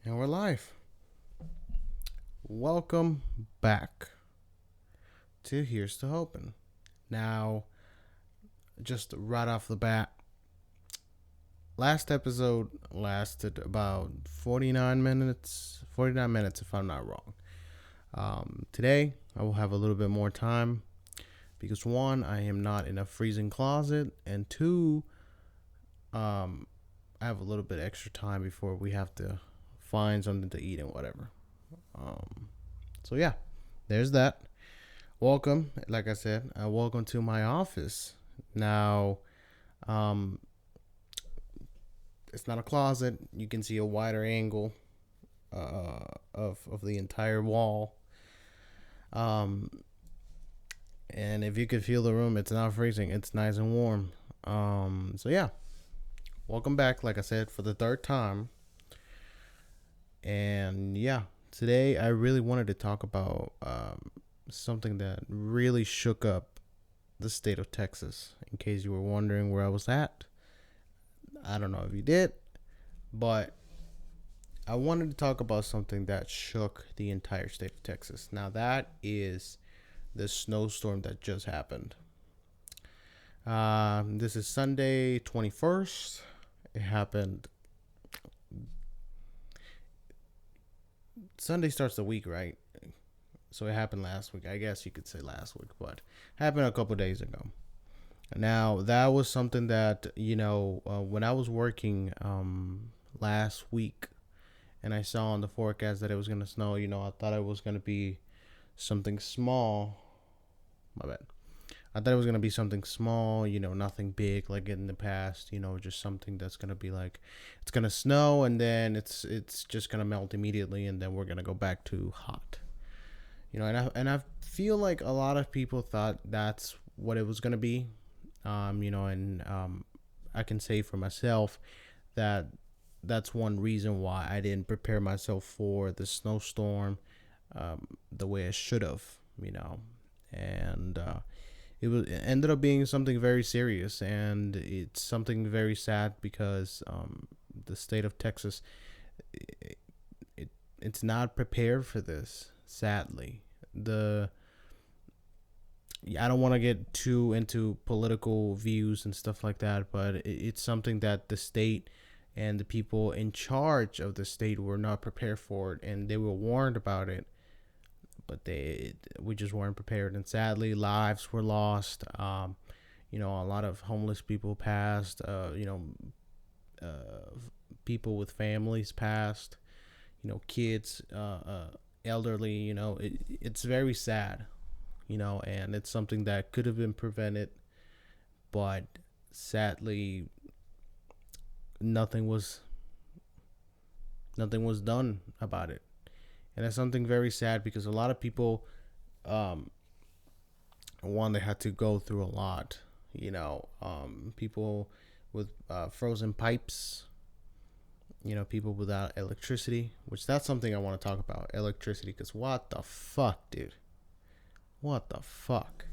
And we're live. Welcome back to Here's to Hoping. Now, just right off the bat, last episode lasted about 49 minutes. 49 minutes, if I'm not wrong. Today, I will have a little bit more time because one, I am not in a freezing closet, and two, I have a little bit extra time before we have to find something to eat and whatever. So yeah, there's that. Welcome, like I said, welcome to my office. Now, um, it's not a closet. You can see a wider angle of the entire wall. Um, and if you could feel the room, it's not freezing. It's nice and warm. So yeah, welcome back. Like I said, for the third time. And yeah, today I really wanted to talk about something that really shook up the state of Texas. In case you were wondering where I was at, I don't know if you did, but I wanted to talk about something that shook the entire state of Texas. Now, that is the snowstorm that just happened. This is Sunday 21st. It happened. Sunday starts the week, right? So it happened last week. I guess you could say last week, but it happened a couple days ago. Now, that was something that, when I was working last week and I saw on the forecast that it was going to snow, I thought it was going to be something small. My bad. I thought it was going to be something small, nothing big like in the past, just something that's going to be like, it's going to snow and then it's just going to melt immediately and then we're going to go back to hot. And I feel like a lot of people thought that's what it was going to be. I can say for myself that that's one reason why I didn't prepare myself for the snowstorm the way I should have, and it ended up being something very serious, and it's something very sad because the state of Texas, it's not prepared for this, sadly. I don't want to get too into political views and stuff like that, but it's something that the state and the people in charge of the state were not prepared for it, and they were warned about it, but we just weren't prepared, and sadly, lives were lost. A lot of homeless people passed. People with families passed. Kids, elderly. It's very sad. And it's something that could have been prevented, but sadly, nothing was done about it. And it's something very sad because a lot of people, they had to go through a lot, people with frozen pipes, people without electricity, which that's something I want to talk about, electricity, because what the fuck, dude? What the fuck?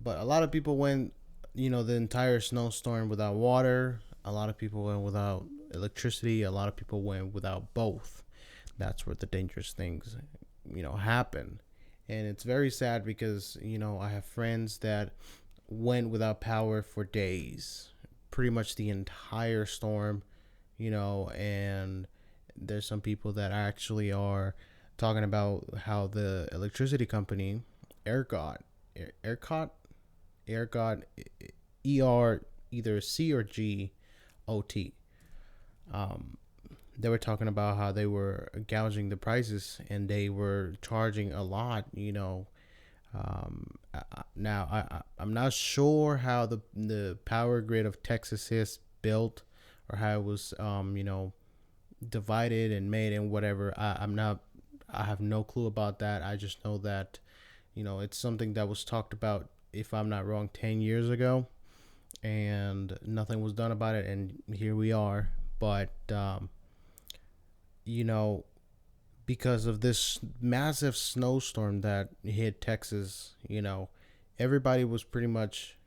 But a lot of people went, the entire snowstorm without water. A lot of people went without electricity. A lot of people went without both. That's where the dangerous things, happen. And it's very sad because, I have friends that went without power for days, pretty much the entire storm, and there's some people that actually are talking about how the electricity company, ERCOT, ERCOT, either C or G, OT. They were talking about how they were gouging the prices and they were charging a lot. I'm not sure how the power grid of Texas is built or how it was, divided and made and whatever. I have no clue about that. I just know that, it's something that was talked about, if I'm not wrong, 10 years ago, and nothing was done about it. And here we are. But, because of this massive snowstorm that hit Texas, everybody was pretty much,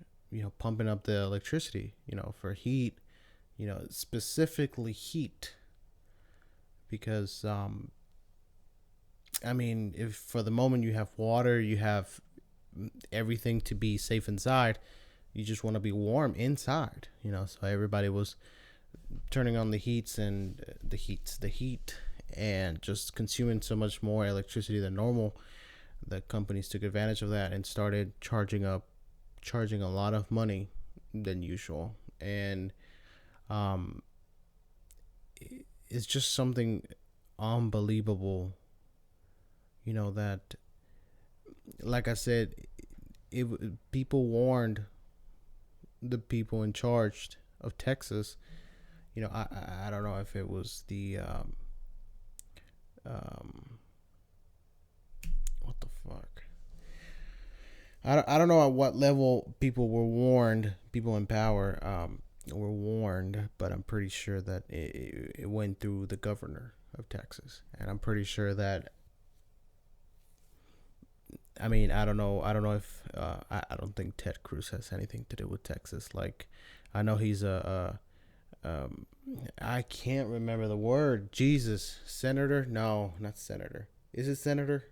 pumping up the electricity, for heat, specifically heat, because I mean, if for the moment you have water, you have everything to be safe inside. You just want to be warm inside, So everybody was turning on the heats and the heat, and just consuming so much more electricity than normal. The companies took advantage of that and started charging a lot of money than usual, and um, it's just something unbelievable. That, like I said, people warned the people in charge of Texas. I don't know if it was the what the fuck. I don't know at what level people were warned. People in power were warned, but I'm pretty sure that it went through the governor of Texas, and I'm pretty sure that. I mean, I don't know. I don't know if I don't think Ted Cruz has anything to do with Texas. Like, I know he's I can't remember the word. Jesus, senator? No, not senator. Is it senator?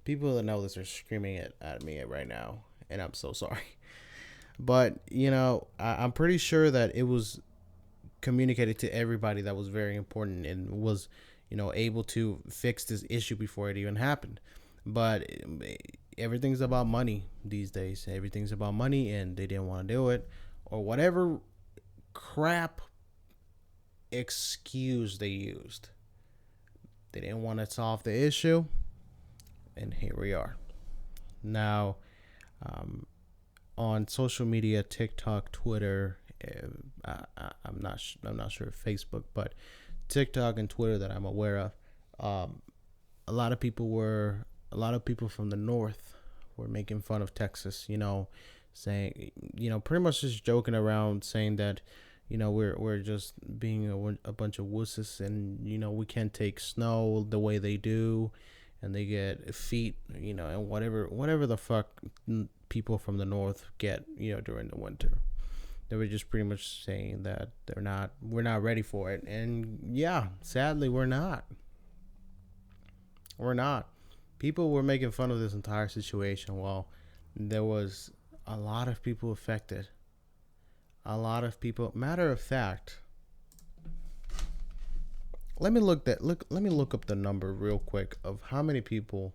People that know this are screaming it at me right now, and I'm so sorry. But I'm pretty sure that it was communicated to everybody that was very important and was able to fix this issue before it even happened. But everything's about money these days. Everything's about money, and they didn't want to do it, or whatever crap excuse they used. They didn't want to solve the issue, and here we are now. On social media, TikTok, Twitter, I'm not sure if Facebook, but TikTok and Twitter that I'm aware of, a lot of people from the north were making fun of Texas, saying, pretty much just joking around, saying that, we're just being a bunch of wusses, and we can't take snow the way they do, and they get feet, and whatever the fuck people from the north get, during the winter. They were just pretty much saying that we're not ready for it, and yeah, sadly we're not. We're not. People were making fun of this entire situation. Well, there was a lot of people affected. A lot of people. Matter of fact, let me look up the number real quick of how many people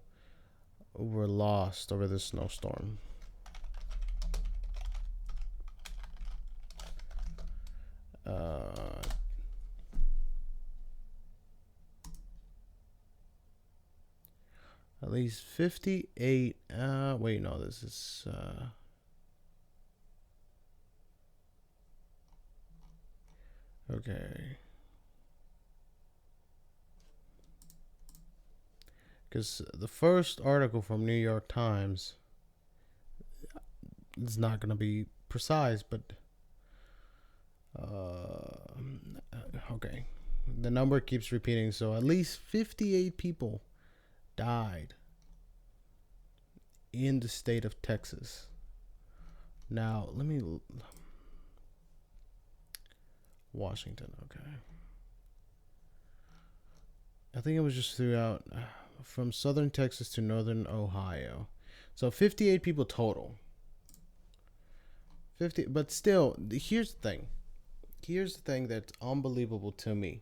were lost over this snowstorm. At least 58. Wait, no, this is. Okay. Because the first article from New York Times is not going to be precise, but. Okay. The number keeps repeating, so at least 58 people died in the state of Texas. Now, Washington, okay. I think it was just throughout from southern Texas to northern Ohio. So 58 people total. 50, but still, here's the thing. Here's the thing that's unbelievable to me.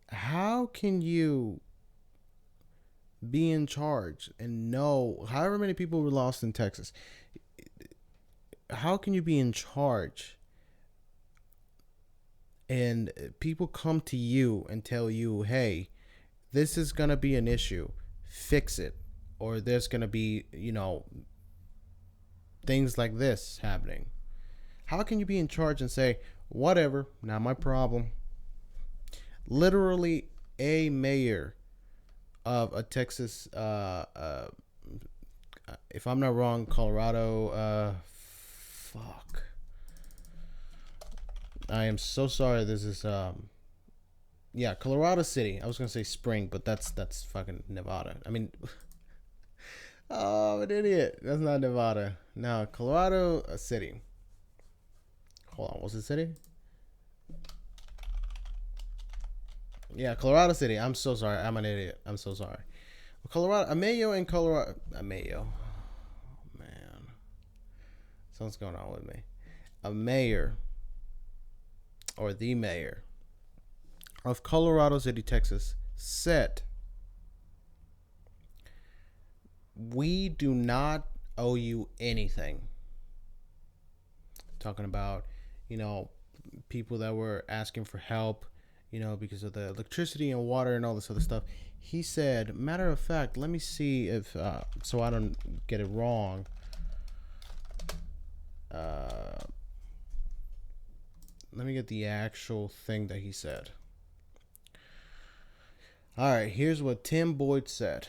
How can you be in charge and know however many people were lost in Texas? How can you be in charge and people come to you and tell you, hey, this is going to be an issue, fix it, or there's going to be, things like this happening? How can you be in charge and say, whatever, not my problem? Literally, a mayor of a Texas, if I'm not wrong, Colorado, fuck. I am so sorry. This is, Colorado City. I was going to say Spring, but that's fucking Nevada. I mean, oh, I'm an idiot. That's not Nevada. No, Colorado City. Hold on, what's the city? Yeah, Colorado City. I'm so sorry. I'm an idiot. I'm so sorry. Colorado, a mayor in Colorado, a mayor. Oh, man, something's going on with me. A mayor or the mayor of Colorado City, Texas, said, "We do not owe you anything." Talking about, you know, people that were asking for help, because of the electricity and water and all this other stuff. He said, matter of fact, let me see if, so I don't get it wrong. Uh, Let me get the actual thing that he said. All right, here's what Tim Boyd said.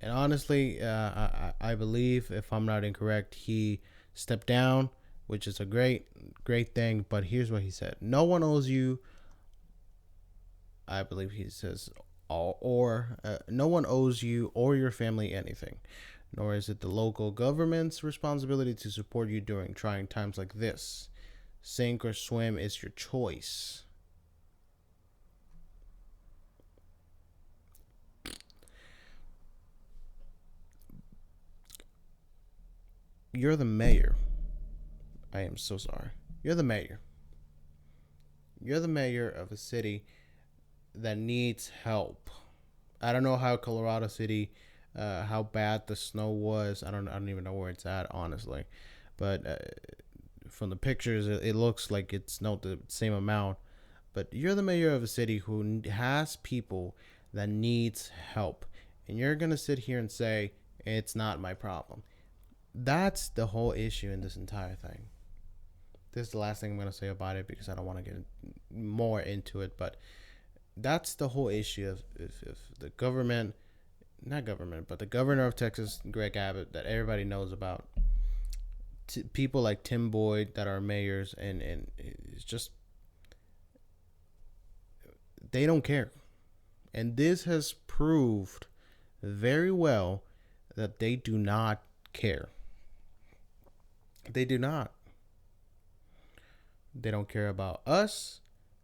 And honestly, I believe, if I'm not incorrect, he stepped down, which is a great thing. But here's what he said: "No one owes you." I believe he says, no one owes you or your family anything, nor is it the local government's responsibility to support you during trying times like this. Sink or swim is your choice. You're the mayor. I am so sorry. You're the mayor. You're the mayor of a city that needs help. I don't know how Colorado City, how bad the snow was. I don't even know where it's at, honestly. But from the pictures, it looks like it's not the same amount. But you're the mayor of a city who has people that needs help, and you're gonna sit here and say it's not my problem. That's the whole issue in this entire thing. This is the last thing I'm gonna say about it, because I don't want to get more into it. But that's the whole issue of if the government, not government, but the governor of Texas, Greg Abbott, that everybody knows about, people like Tim Boyd that are mayors, and it's just, they don't care. And this has proved very well that they do not care. They do not. They don't care about us.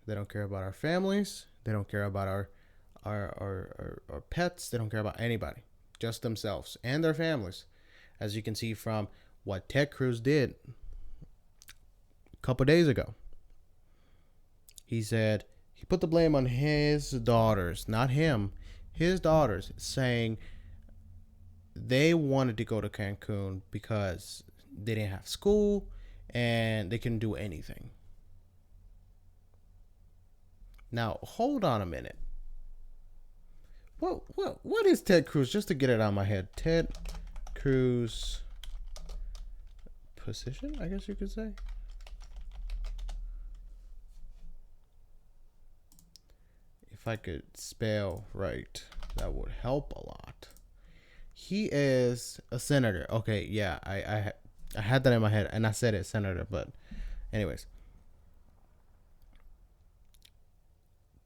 They don't care about our families. They don't care about our pets. They don't care about anybody. Just themselves and their families. As you can see from what Ted Cruz did a couple days ago. He said he put the blame on his daughters, not him. His daughters, saying they wanted to go to Cancun because they didn't have school and they couldn't do anything. Now, hold on a minute. What is Ted Cruz? Just to get it out of my head. Ted Cruz position, I guess you could say. If I could spell right, that would help a lot. He is a senator. Okay, yeah, I had that in my head and I said it, senator, but anyways.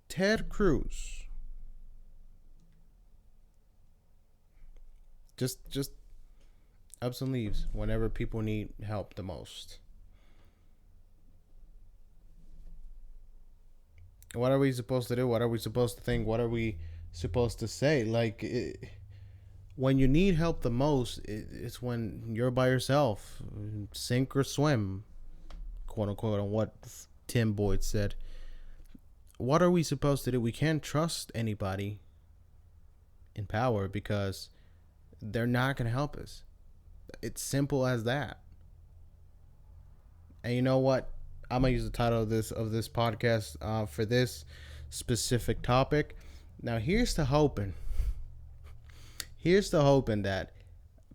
Ted Cruz just ups and leaves whenever people need help the most. What are we supposed to do? What are we supposed to think? What are we supposed to say? Like, when you need help the most, it's when you're by yourself. Sink or swim, quote unquote, on what Tim Boyd said. What are we supposed to do? We can't trust anybody in power because they're not going to help us. It's simple as that. And you know what? I'm gonna use the title of this podcast for this specific topic. Now, here's to hoping. Here's to hoping that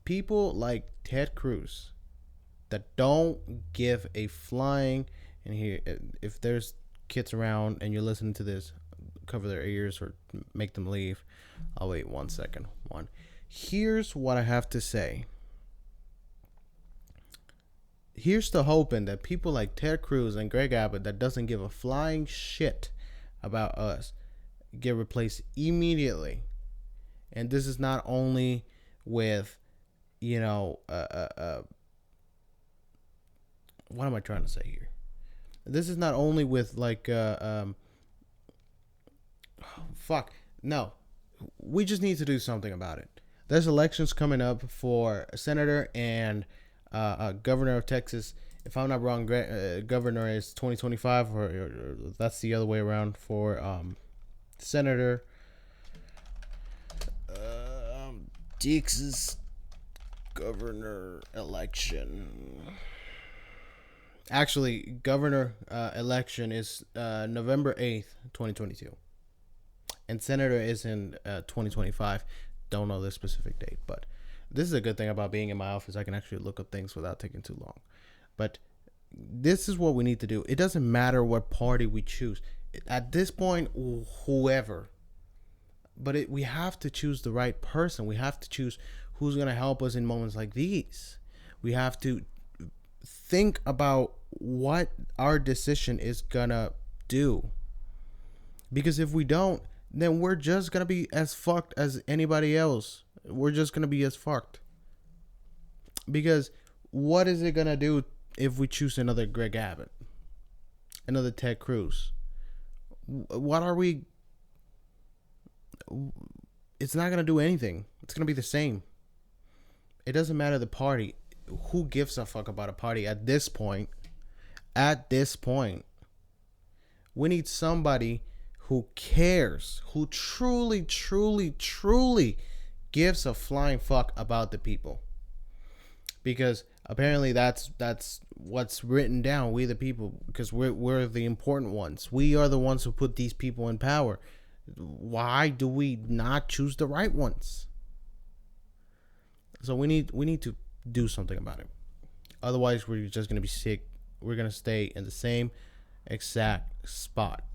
people like Ted Cruz that don't give a flying, and here, if there's kids around and you're listening to this, cover their ears or make them leave. I'll wait 1 second. Here's what I have to say. Here's to hoping that people like Ted Cruz and Greg Abbott that doesn't give a flying shit about us get replaced immediately. And this is not only with, what am I trying to say here? This is not only with fuck. No. We just need to do something about it. There's elections coming up for senator and governor of Texas. If I'm not wrong, governor is 2025, or that's the other way around for senator. Texas governor election. Actually, governor election is November 8th, 2022. And senator is in 2025. Don't know the specific date, but this is a good thing about being in my office. I can actually look up things without taking too long. But this is what we need to do. It doesn't matter what party we choose. At this point, whoever. But we have to choose the right person. We have to choose who's going to help us in moments like these. We have to think about what our decision is going to do. Because if we don't, then we're just going to be as fucked as anybody else. We're just going to be as fucked. Because what is it going to do if we choose another Greg Abbott? Another Ted Cruz? What are we... It's not going to do anything. It's going to be the same. It doesn't matter the party. Who gives a fuck about a party at this point? At this point. We need somebody who cares, who truly, truly, truly gives a flying fuck about the people. Because apparently that's what's written down. We the people, because we're the important ones. We are the ones who put these people in power. Why do we not choose the right ones? So we need to do something about it. Otherwise, we're just gonna be sick. We're gonna stay in the same exact spot.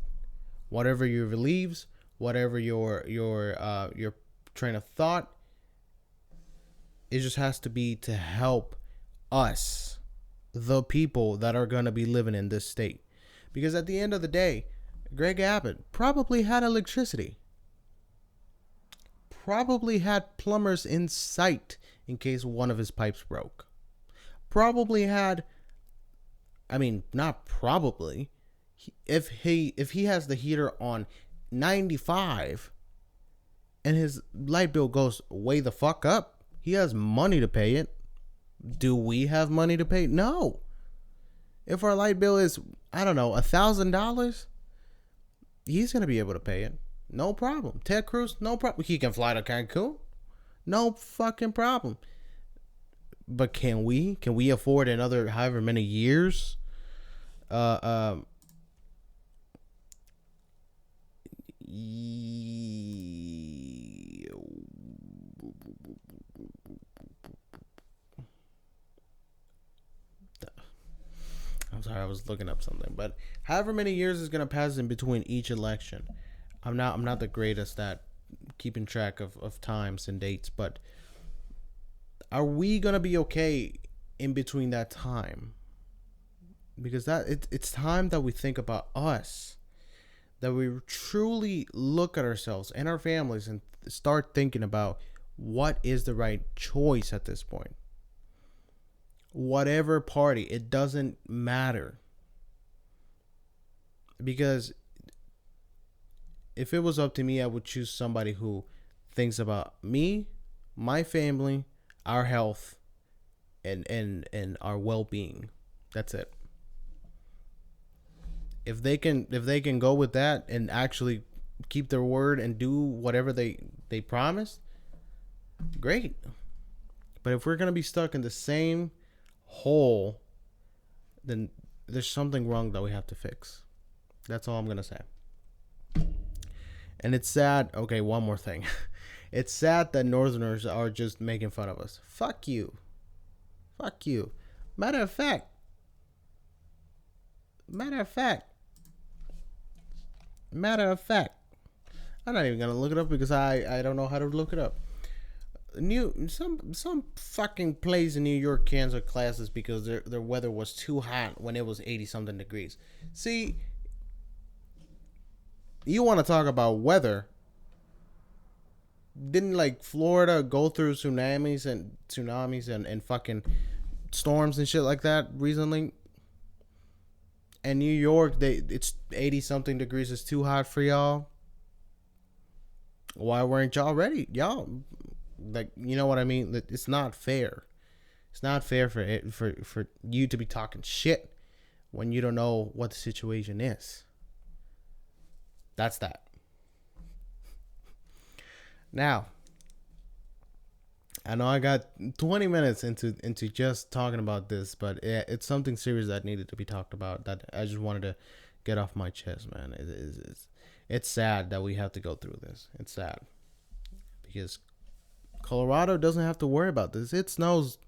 Whatever your beliefs, whatever your train of thought, it just has to be to help us, the people that are gonna be living in this state. Because at the end of the day, Greg Abbott probably had electricity. Probably had plumbers in sight in case one of his pipes broke. Probably had, I mean, not probably. If he has the heater on 95 and his light bill goes way the fuck up, he has money to pay it. Do we have money to pay? No. If our light bill is, I don't know, $1,000, he's going to be able to pay it. No problem. Ted Cruz, no problem. He can fly to Cancun. No fucking problem. But can we? Can we afford another however many years? I'm sorry, I was looking up something. But however many years is gonna pass in between each election. I'm not the greatest at keeping track of times and dates, but are we gonna be okay in between that time? Because it's time that we think about us, that we truly look at ourselves and our families and start thinking about what is the right choice at this point. Whatever party, it doesn't matter. Because if it was up to me, I would choose somebody who thinks about me, my family, our health, and our well-being. That's it. If they can go with that and actually keep their word and do whatever they promised, great. But if we're gonna be stuck in the same hole, then there's something wrong that we have to fix. That's all I'm gonna say. And it's sad. Okay, one more thing. It's sad that Northerners are just making fun of us. Fuck you. Fuck you. Matter of fact, I'm not even gonna look it up because I don't know how to look it up. Some fucking place in New York canceled classes because their weather was too hot when it was 80 something degrees. See, you want to talk about weather? Didn't like Florida go through tsunamis and fucking storms and shit like that recently? And New York, it's 80 something degrees. It's too hot for y'all. Why weren't y'all ready? Y'all, like, you know what I mean? It's not fair. It's not fair for it for you to be talking shit when you don't know what the situation is. That's that. Now, I know I got 20 minutes into just talking about this, but it's something serious that needed to be talked about. That I just wanted to get off my chest, man. It's sad that we have to go through this. It's sad because Colorado doesn't have to worry about this. It snows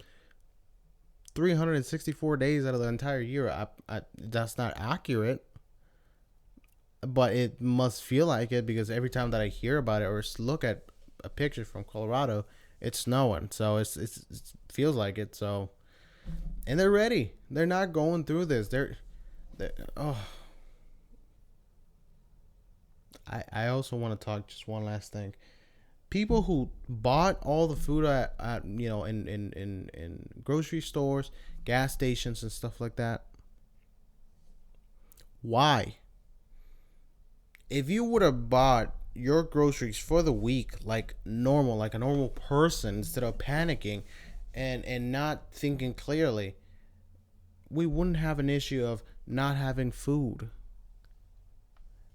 364 days out of the entire year. That's not accurate, but it must feel like it because every time that I hear about it or look at a picture from Colorado, it's snowing. So it feels like it. So, and they're ready. They're not going through this. They're oh. I also want to talk just one last thing. People who bought all the food at in grocery stores, gas stations and stuff like that. Why? If you would have bought your groceries for the week like normal, like a normal person, instead of panicking and not thinking clearly, we wouldn't have an issue of not having food.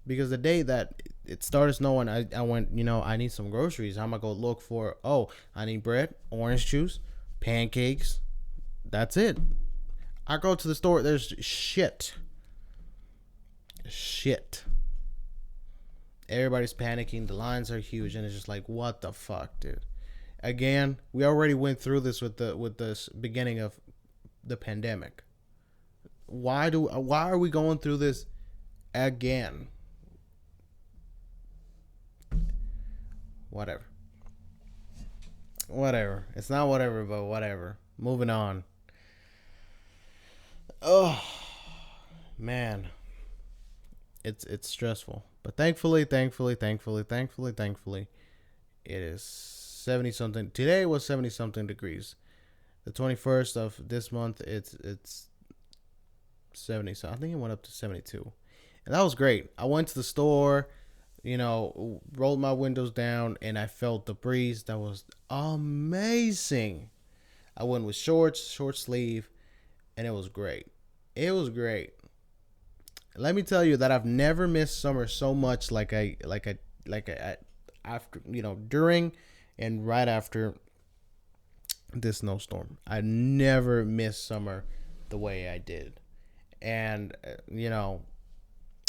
Because the day that it started snowing, I went, I need some groceries. I'm going to go look for, I need bread, orange juice, pancakes. That's it. I go to the store, there's shit. Everybody's panicking. The lines are huge, and it's just like, what the fuck, dude? Again, we already went through this with the beginning of the pandemic. Why are we going through this again? Whatever. It's not whatever, but whatever. Moving on. Oh man, it's stressful. But thankfully, it is 70 something. Today was 70 something degrees. The 21st of this month, it's 70. So I think it went up to 72, and that was great. I went to the store, rolled my windows down, and I felt the breeze. That was amazing. I went with short sleeve, and it was great. Let me tell you that I've never missed summer so much like I after, during and right after this snowstorm. I never missed summer the way I did. And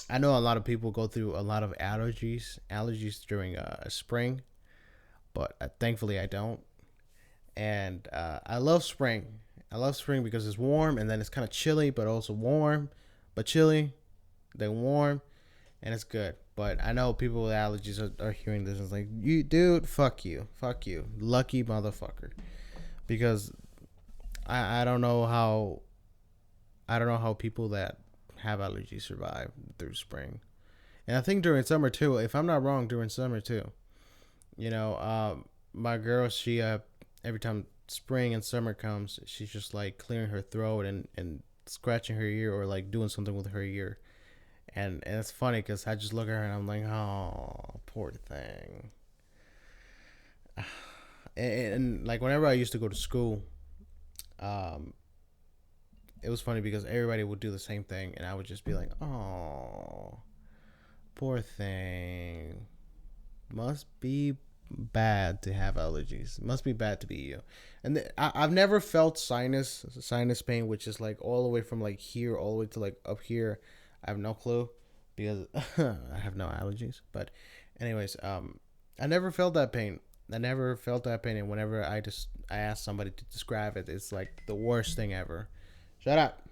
I know a lot of people go through a lot of allergies during spring, but thankfully I don't. And I love spring. Because it's warm, and then it's kind of chilly, but also warm, but chilly, then warm, and it's good. But I know people with allergies are hearing this and it's like, you dude, fuck you, lucky motherfucker. Because I don't know how people that have allergies survive through spring. And I think during summer too, if I'm not wrong, during summer too. My girl, she every time spring and summer comes, she's just like clearing her throat and scratching her ear or like doing something with her ear. And it's funny because I just look at her and I'm like, oh, poor thing. And like whenever I used to go to school, it was funny because everybody would do the same thing, and I would just be like, oh, poor thing. Must be bad to have allergies. Must be bad to be you. And I've never felt sinus pain, which is like all the way from like here all the way to like up here. I have no clue because I have no allergies. But anyways, I never felt that pain. And whenever I ask somebody to describe it, it's like the worst thing ever. Shut up.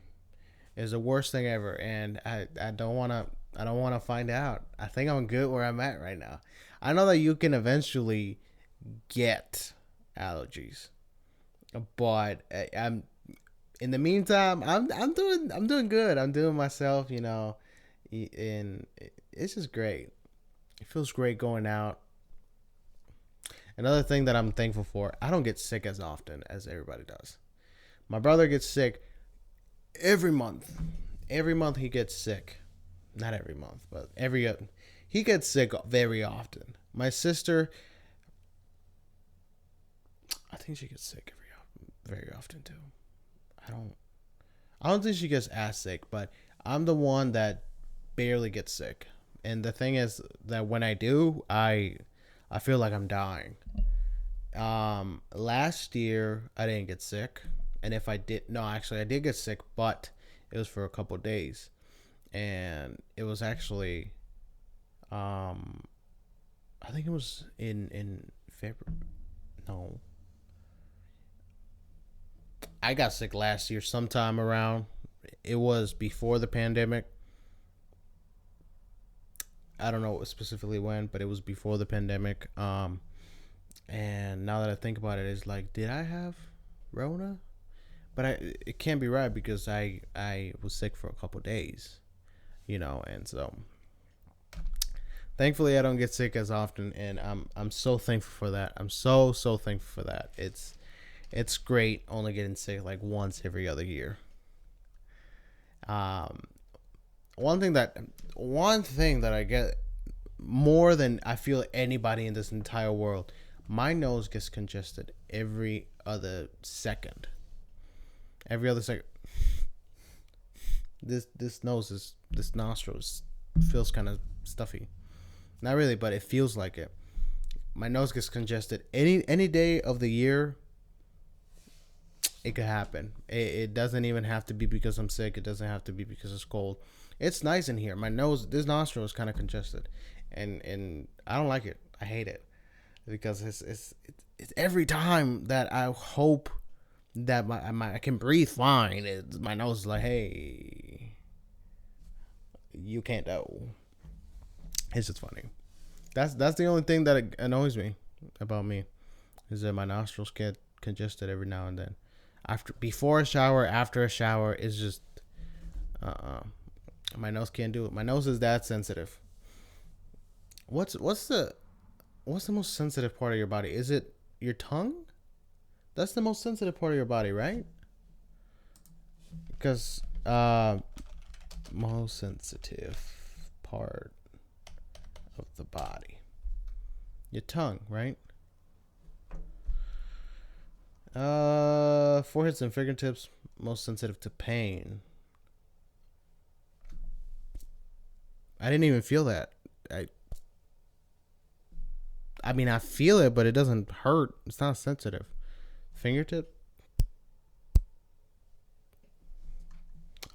It's the worst thing ever, and I don't wanna find out. I think I'm good where I'm at right now. I know that you can eventually get allergies, but I'm in the meantime, I'm doing good. I'm doing myself, and it's just great. It feels great going out. Another thing that I'm thankful for, I don't get sick as often as everybody does. My brother gets sick every month. Every month he gets sick. Not every month, but he gets sick very often. My sister, I think she gets sick very often too. I don't. I don't think she gets as sick, but I'm the one that barely gets sick. And the thing is that when I do, I feel like I'm dying. Last year I didn't get sick, and if I did, no, actually I did get sick, but it was for a couple of days, and it was actually, um, I think it was in February. No, I got sick last year sometime around. It was before the pandemic. I don't know specifically when, but it was before the pandemic. And now that I think about it, it's like, did I have Rona? But it can't be right because I was sick for a couple days, and so thankfully I don't get sick as often, and I'm so thankful for that. I'm so thankful for that. It's great only getting sick like once every other year. Um, one thing that one thing that I get more than I feel anybody in this entire world, my nose gets congested every other second. Every other second. This nostril feels kind of stuffy. Not really, but it feels like it. My nose gets congested any day of the year. It could happen. It doesn't even have to be because I'm sick. It doesn't have to be because it's cold. It's nice in here. This nostril is kind of congested, and I don't like it. I hate it because it's every time that I hope that I can breathe fine. My nose is like, hey, you can't do. It's just funny. That's the only thing that annoys me about me is that my nostrils get congested every now and then. Before a shower, after a shower, is just uh my nose can't do it. My nose is that sensitive. What's the most sensitive part of your body? Is it your tongue? That's the most sensitive part of your body, right? Because most sensitive part of the body, your tongue, right? Foreheads and fingertips most sensitive to pain. I didn't even feel that. I I mean, I feel it, but it doesn't hurt. It's not sensitive. Fingertip?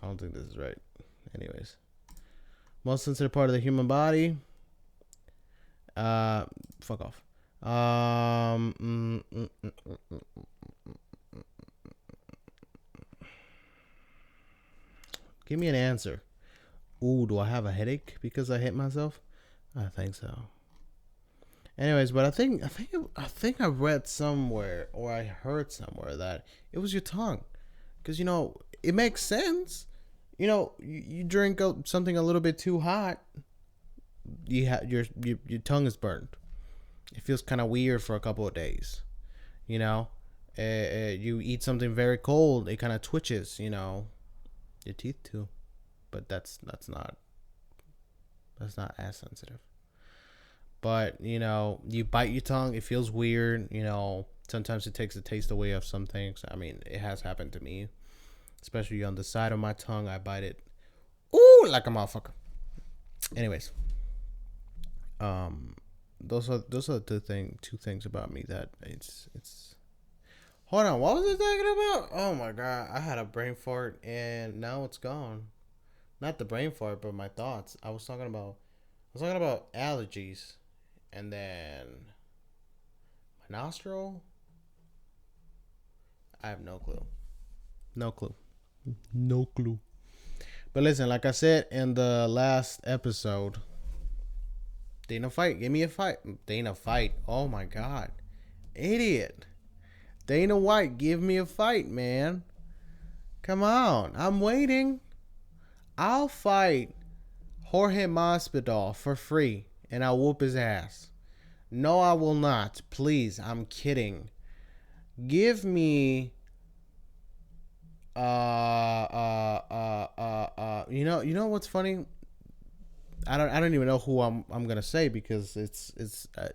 I don't think this is right. Anyways, most sensitive part of the human body. Fuck off. Give me an answer. Ooh, do I have a headache because I hit myself? I think so. Anyways, but I think I read somewhere or I heard somewhere that it was your tongue, because it makes sense. You drink something a little bit too hot, your tongue is burned. It feels kind of weird for a couple of days. You know, you eat something very cold, it kind of twitches. Your teeth too, but that's not as sensitive. But you bite your tongue, it feels weird. Sometimes it takes the taste away of some things. I mean, it has happened to me, especially on the side of my tongue. I bite it, ooh, like a motherfucker. Anyways, those are two things about me that it's. Hold on, what was I talking about? Oh my god, I had a brain fart and now it's gone. Not the brain fart, but my thoughts. I was talking about allergies, and then my nostril. I have no clue. No clue. No clue. But listen, like I said in the last episode, Dana fight. Give me a fight. Dana fight. Oh my god. Idiot. Dana White, give me a fight, man. Come on. I'm waiting. I'll fight Jorge Masvidal for free, and I'll whoop his ass. No, I will not. Please, I'm kidding. Give me you know what's funny? I don't even know who I'm gonna say because I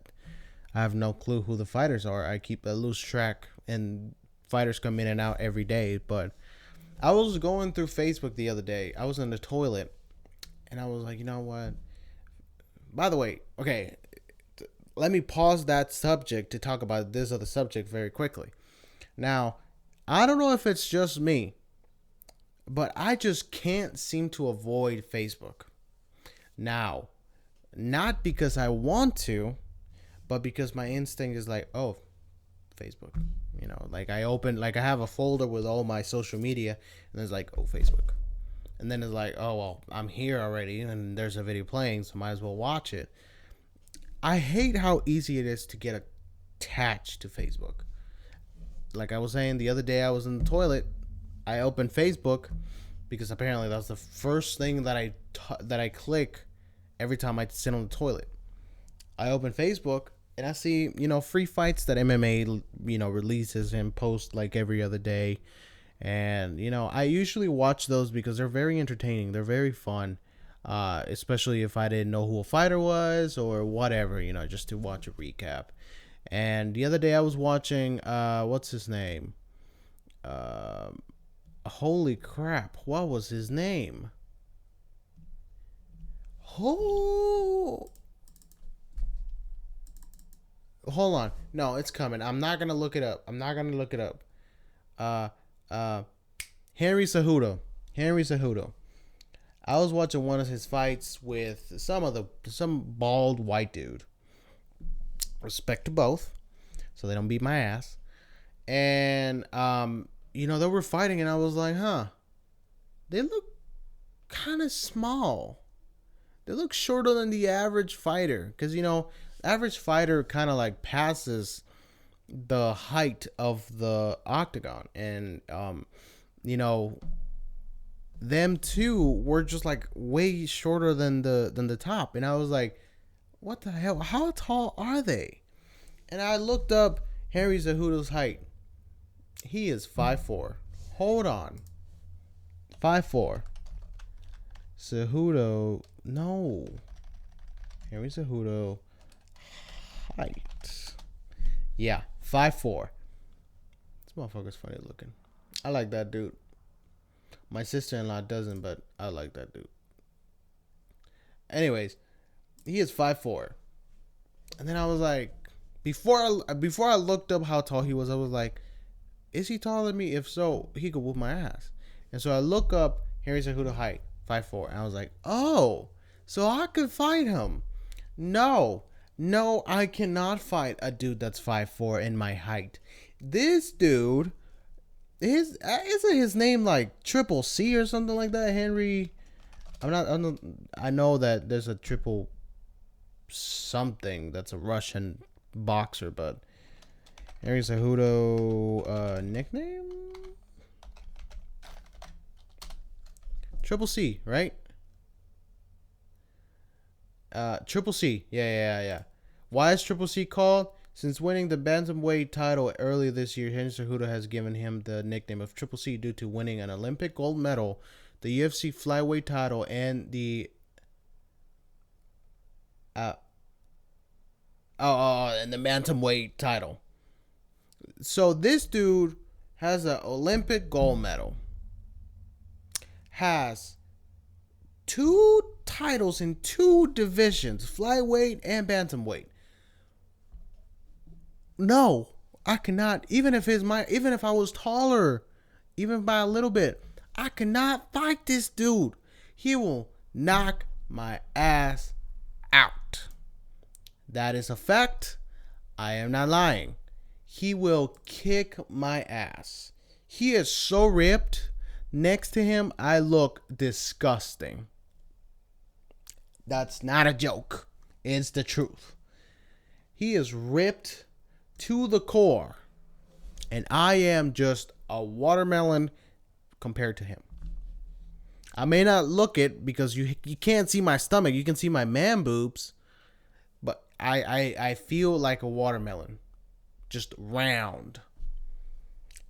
have no clue who the fighters are. I keep a loose track, and fighters come in and out every day. But I was going through Facebook the other day. I was in the toilet, and I was like, you know what? By the way, okay, let me pause that subject to talk about this other subject very quickly. Now, I don't know if it's just me, but I just can't seem to avoid Facebook. Now, not because I want to, but because my instinct is like, oh, Facebook. You know, like I have a folder with all my social media, and it's like, oh, Facebook. And then it's like, oh, well, I'm here already, and there's a video playing, so might as well watch it. I hate how easy it is to get attached to Facebook. Like I was saying the other day, I was in the toilet. I opened Facebook because apparently that's the first thing that I click every time I sit on the toilet. I open Facebook and I see, free fights that MMA, releases and posts like every other day. And, I usually watch those because they're very entertaining. They're very fun. Especially if I didn't know who a fighter was or whatever, just to watch a recap. And the other day I was watching, what's his name? Holy crap. What was his name? Oh, hold on. No, it's coming. I'm not gonna look it up. Uh, uh, Henry Cejudo. I was watching one of his fights with some bald white dude. Respect to both, so they don't beat my ass. And they were fighting, and I was like, huh, they look kind of small. They look shorter than the average fighter, because average fighter kind of like passes the height of the octagon, and them two were just like way shorter than the top, and I was like, what the hell? How tall are they? And I looked up Henry Cejudo's height. He is 5'4". Hold on, 5'4". Cejudo, no. Henry Cejudo height. Yeah, 5'4". This motherfucker's funny looking. I like that dude. My sister-in-law doesn't, but I like that dude. Anyways, he is 5'4". And then I was like, before I looked up how tall he was, I was like, is he taller than me? If so, he could whoop my ass. And so I look up Henry Cejudo height, 5'4", and I was like, oh, so I could fight him. No, I cannot fight a dude that's 5'4" in my height. This dude, isn't his name like Triple C or something like that? Henry, I know that there's a triple something that's a Russian boxer, but Henry Cejudo nickname? Triple C, right? Triple C. Yeah. Why is Triple C called? Since winning the bantamweight title earlier this year, Henry Cejudo has given him the nickname of Triple C due to winning an Olympic gold medal, the UFC flyweight title, and the and the bantamweight title. So this dude has an Olympic gold medal, has 2 titles in 2 divisions, flyweight and bantamweight. No, I cannot. Even if I was taller, even by a little bit, I cannot fight this dude. He will knock my ass out. That is a fact. I am not lying. He will kick my ass. He is so ripped. Next to him, I look disgusting. That's not a joke. It's the truth. He is ripped to the core, and I am just a watermelon compared to him. I may not look it because you can't see my stomach. You can see my man boobs, but I feel like a watermelon, just round.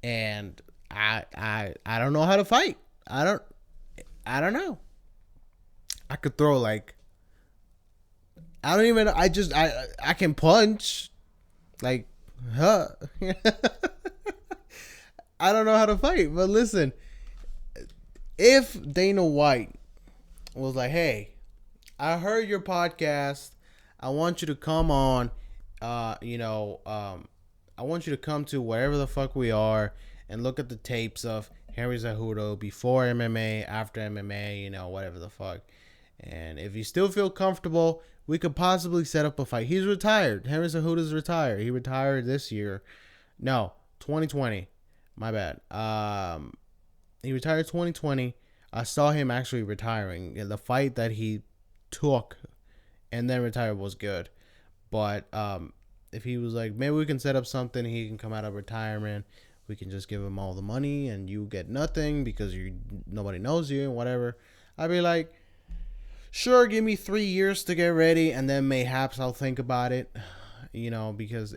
And I don't know how to fight. I don't know. I could throw like I don't even. I can punch. Like, huh? I don't know how to fight. But listen, if Dana White was like, "Hey, I heard your podcast. I want you to come on. I want you to come to wherever the fuck we are and look at the tapes of Henry Cejudo before MMA, after MMA, whatever the fuck. And if you still feel comfortable, we could possibly set up a fight." He's retired. Henry Cejudo's retired. He retired this year. No, 2020. My bad. He retired 2020. I saw him actually retiring. The fight that he took and then retired was good. But if he was like, maybe we can set up something, he can come out of retirement. We can just give him all the money and you get nothing because nobody knows you and whatever. I'd be like, sure, give me 3 years to get ready and then mayhaps I'll think about it. Because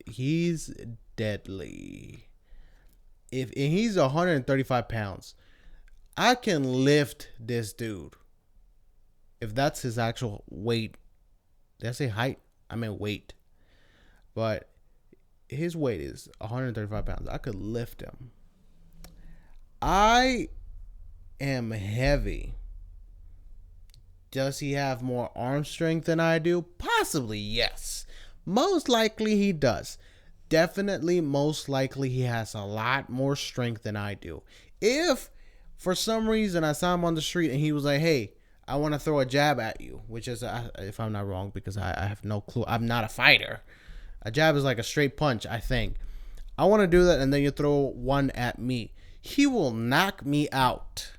he's deadly. If he's 135 pounds, I can lift this dude. If that's his actual weight. Did I say height? I meant weight. But his weight is 135 pounds. I could lift him. I am heavy. Does he have more arm strength than I do? Possibly, yes. Most likely he does. Definitely, most likely he has a lot more strength than I do. If for some reason I saw him on the street and he was like, "Hey, I want to throw a jab at you," which is, if I'm not wrong, because I have no clue. I'm not a fighter. A jab is like a straight punch, I think. I want to do that, and then you throw one at me. He will knock me out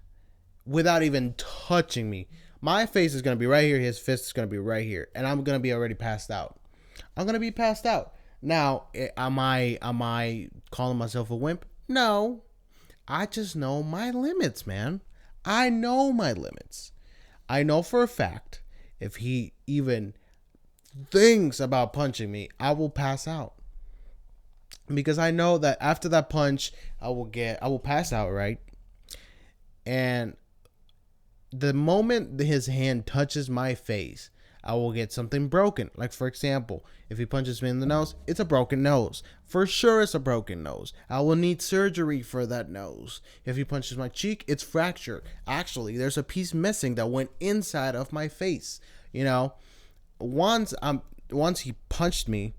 without even touching me. My face is going to be right here. His fist is going to be right here. And I'm going to be already passed out. I'm going to be passed out. Now, am I calling myself a wimp? No. I just know my limits, man. I know my limits. I know for a fact if he even thinks about punching me, I will pass out. Because I know that after that punch, I will pass out, right? And the moment his hand touches my face, I will get something broken. Like, for example, if he punches me in the nose, it's a broken nose. For sure, it's a broken nose. I will need surgery for that nose. If he punches my cheek, it's fractured. Actually, there's a piece missing that went inside of my face. Once he punched me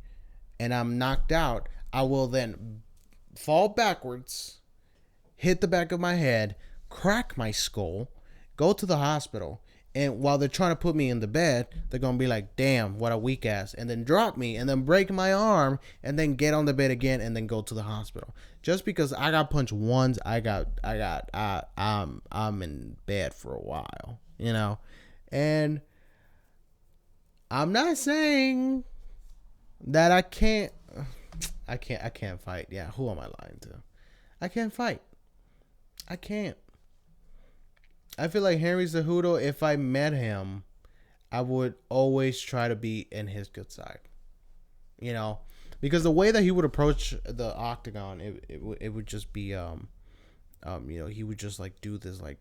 and I'm knocked out, I will then fall backwards, hit the back of my head, crack my skull, go to the hospital. And while they're trying to put me in the bed, they're going to be like, "Damn, what a weak ass." And then drop me and then break my arm and then get on the bed again and then go to the hospital. Just because I got punched once, I'm in bed for a while, And I'm not saying that I can't fight. Yeah, who am I lying to? I can't fight. I can't. I feel like Henry Cejudo, if I met him, I would always try to be in his good side. Because the way that he would approach the octagon, it would just be he would just like do this like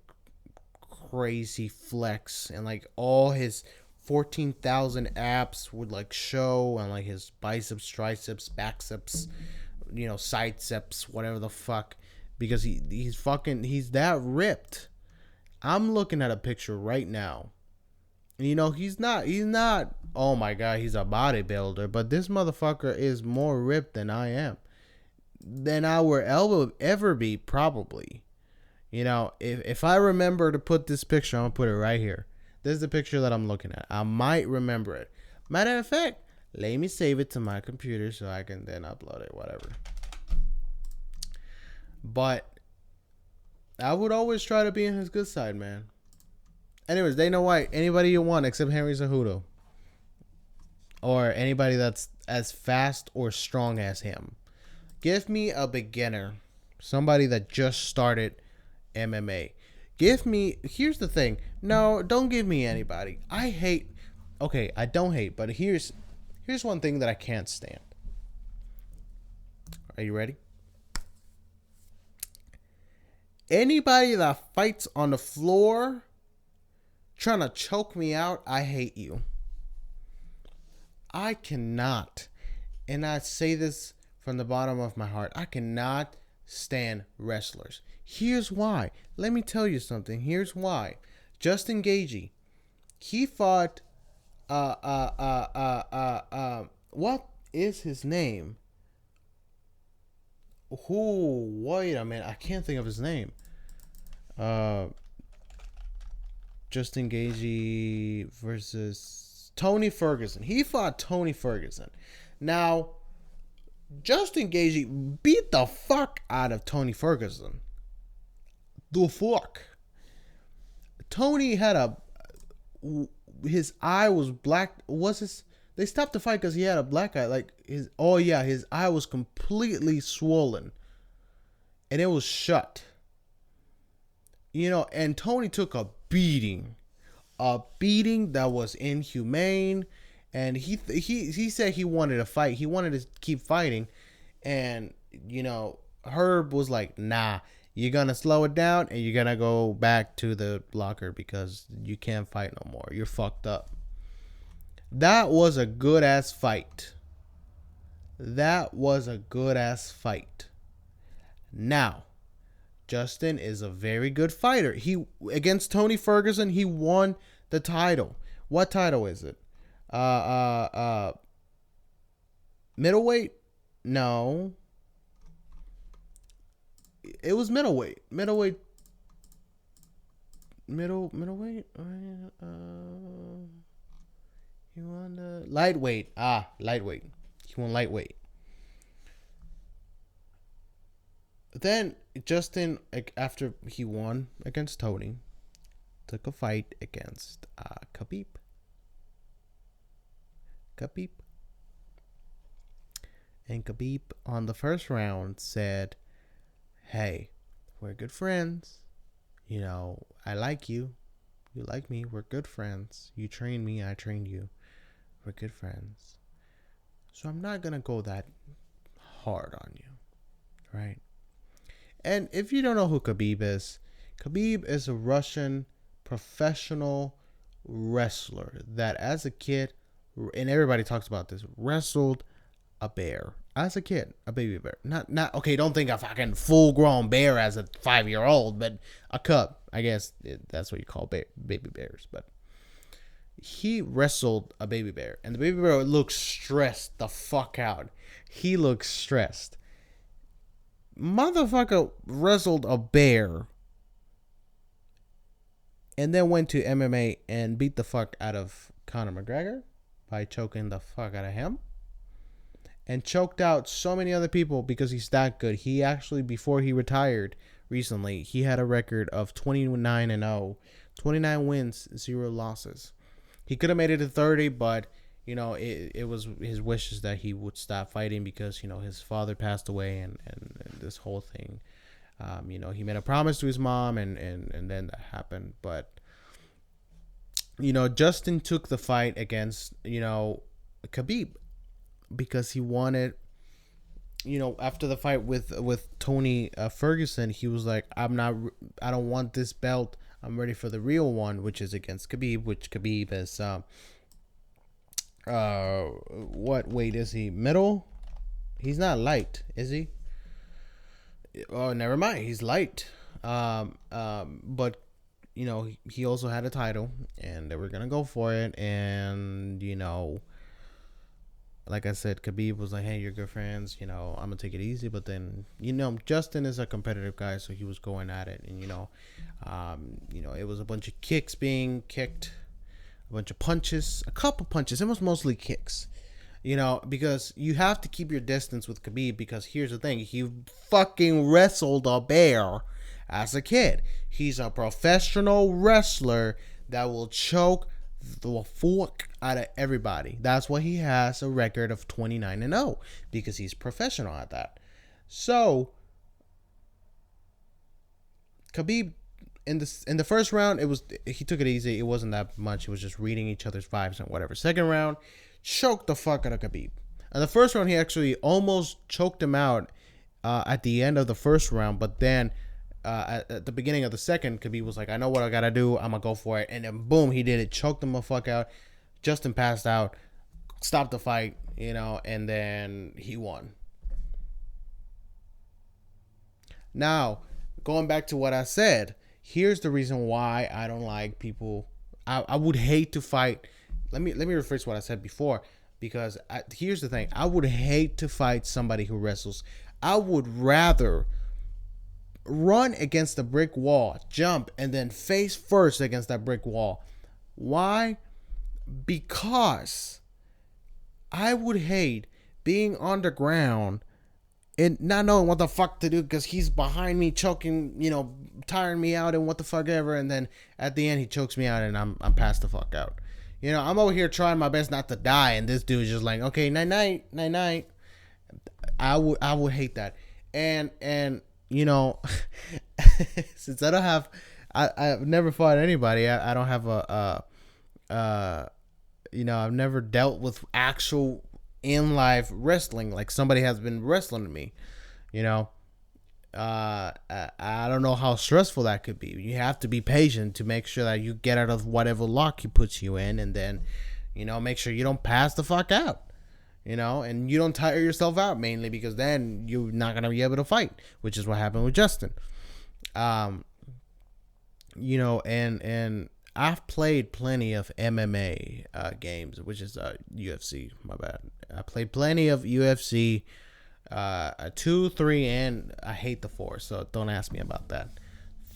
crazy flex and like all his 14,000 abs would like show, and like his biceps, triceps, bacceps, sideceps, whatever the fuck, because he's that ripped. I'm looking at a picture right now. He's not, oh my God, he's a bodybuilder, but this motherfucker is more ripped than I am. Than I will ever be, probably. If I remember to put this picture, I'm going to put it right here. This is the picture that I'm looking at. I might remember it. Matter of fact, let me save it to my computer so I can then upload it, whatever. But I would always try to be in his good side, man. Anyways, Dana White, anybody you want except Henry Cejudo. Or anybody that's as fast or strong as him. Give me a beginner. Somebody that just started MMA. Here's the thing. No, don't give me anybody. I don't hate, but here's one thing that I can't stand. Are you ready? Anybody that fights on the floor trying to choke me out. I hate you. I cannot, and I say this from the bottom of my heart, I cannot stand wrestlers. Here's why. Let me tell you something. Here's why. Justin Gagey, he fought what is his name? Wait a minute, I can't think of his name. Justin Gagey versus Tony Ferguson. He fought Tony Ferguson. Now, Justin Gagey beat the fuck out of Tony Ferguson. The fuck. Tony had his eye was black. They stopped the fight because he had a black eye. Like his eye was completely swollen, and it was shut. And Tony took a beating that was inhumane. And he said he wanted to fight. He wanted to keep fighting, and Herb was like, "Nah, you're gonna slow it down, and you're gonna go back to the locker because you can't fight no more. You're fucked up." That was a good ass fight. Now, Justin is a very good fighter. He against Tony Ferguson, he won the title. What title is it? Middleweight? No. It was middleweight. Middleweight. He won the lightweight. Lightweight. He won lightweight. Then Justin, after he won against Tony, took a fight against Khabib. And Khabib on the first round said, "Hey, we're good friends. I like you. You like me. We're good friends. You trained me. I trained you. We're good friends. So I'm not going to go that hard on you." Right? And if you don't know who Khabib is a Russian professional wrestler that as a kid, and everybody talks about this, wrestled a bear as a kid, a baby bear. Not okay. Don't think a fucking full grown bear as a 5-year-old, but a cub. I guess that's what you call baby bears. But he wrestled a baby bear, and the baby bear looked stressed the fuck out. He looked stressed. Motherfucker wrestled a bear, and then went to MMA and beat the fuck out of Conor McGregor by choking the fuck out of him. And choked out so many other people because he's that good. He actually, before he retired recently, he had a record of 29-0. 29 wins, 0 losses. He could have made it to 30, but, it was his wishes that he would stop fighting because, his father passed away and this whole thing. He made a promise to his mom and then that happened. But, Justin took the fight against, Khabib. Because he wanted, after the fight with Tony Ferguson, he was like, I don't want this belt. I'm ready for the real one, which is against Khabib, which Khabib is, what weight is he? Middle? He's not light, is he? Oh, never mind. He's light. But, he also had a title, and they were going to go for it, and, like I said, Khabib was like, "Hey, you're good friends. I'm gonna take it easy." But then, Justin is a competitive guy, so he was going at it, and it was a bunch of kicks being kicked, a bunch of punches, a couple punches. It was mostly kicks, because you have to keep your distance with Khabib. Because here's the thing: he fucking wrestled a bear as a kid. He's a professional wrestler that will choke the fuck out of everybody. That's why he has a record of 29-0, because he's professional at that. So Khabib in the first round, he took it easy. It wasn't that much. It was just reading each other's vibes and whatever. Second round, choked the fuck out of Khabib. And the first round, he actually almost choked him out at the end of the first round, but then at the beginning of the second, Khabib was like, I know what I gotta do. I'm gonna go for it, and then boom, he did it. Choked him the fuck out. Justin passed out, stopped the fight, and then he won. Now, going back to what I said, here's the reason why I don't like people. I would hate to fight. Let me rephrase what I said before, because here's the thing. I would hate to fight somebody who wrestles. I would rather run against a brick wall, jump, and then face first against that brick wall. Why? Because I would hate being on the ground and not knowing what the fuck to do because he's behind me choking, tiring me out and what the fuck ever, and then at the end he chokes me out and I'm passed the fuck out. I'm over here trying my best not to die, and this dude's just like, okay, night night. I would hate that. And since I don't have, I've never fought anybody. I don't have I've never dealt with actual in life wrestling, like somebody has been wrestling to me. I don't know how stressful that could be. You have to be patient to make sure that you get out of whatever lock he puts you in, and then make sure you don't pass the fuck out, and you don't tire yourself out, mainly because then you're not gonna be able to fight, which is what happened with Justin. And I've played plenty of MMA games, which is UFC. My bad. I played plenty of UFC 2, 3, and I hate the 4, so don't ask me about that.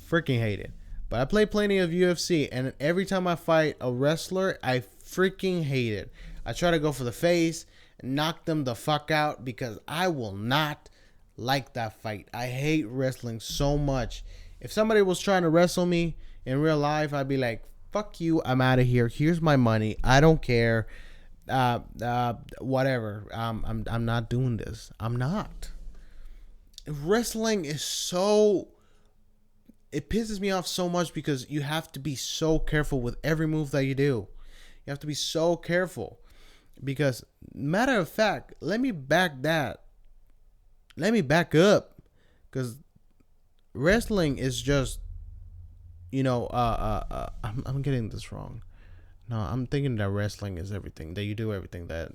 Freaking hate it. But I play plenty of UFC, and every time I fight a wrestler, I freaking hate it. I try to go for the face, knock them the fuck out, because I will not like that fight. I hate wrestling so much. If somebody was trying to wrestle me in real life, I'd be like, fuck you, I'm out of here. Here's my money. I don't care. Whatever. I'm not doing this. I'm not. Wrestling is so, it pisses me off so much because you have to be so careful with every move that you do. You have to be so careful because, matter of fact, let me back up, because wrestling is just, I'm getting this wrong. No, I'm thinking that wrestling is everything, that you do everything, that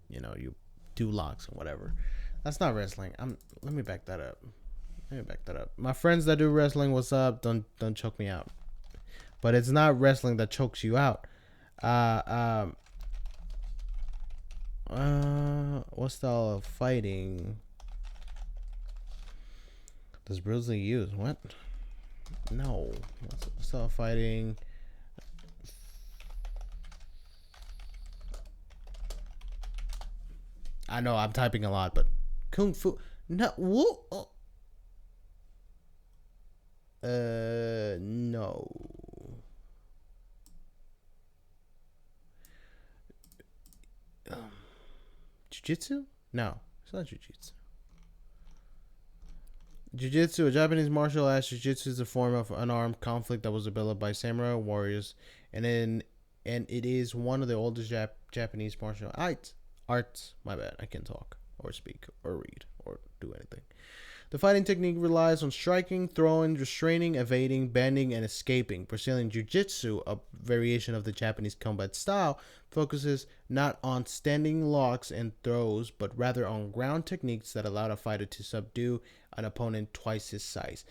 you do locks and whatever. That's not wrestling. Let me back that up. My friends that do wrestling, what's up? Don't choke me out. But it's not wrestling that chokes you out. What style of fighting does Bruce Lee use? What? No. What style of fighting? I know I'm typing a lot, but Kung Fu. No. Whoa. No. Jiu-jitsu? No, it's not jiu-jitsu. Jiu-jitsu, a Japanese martial arts. Jiu-jitsu is a form of unarmed conflict that was developed by samurai warriors, and it is one of the oldest Japanese martial arts. My bad, I can't talk or speak or read or do anything. The fighting technique relies on striking, throwing, restraining, evading, bending, and escaping. Brazilian Jiu-Jitsu, a variation of the Japanese combat style, focuses not on standing locks and throws, but rather on ground techniques that allow a fighter to subdue an opponent twice his size.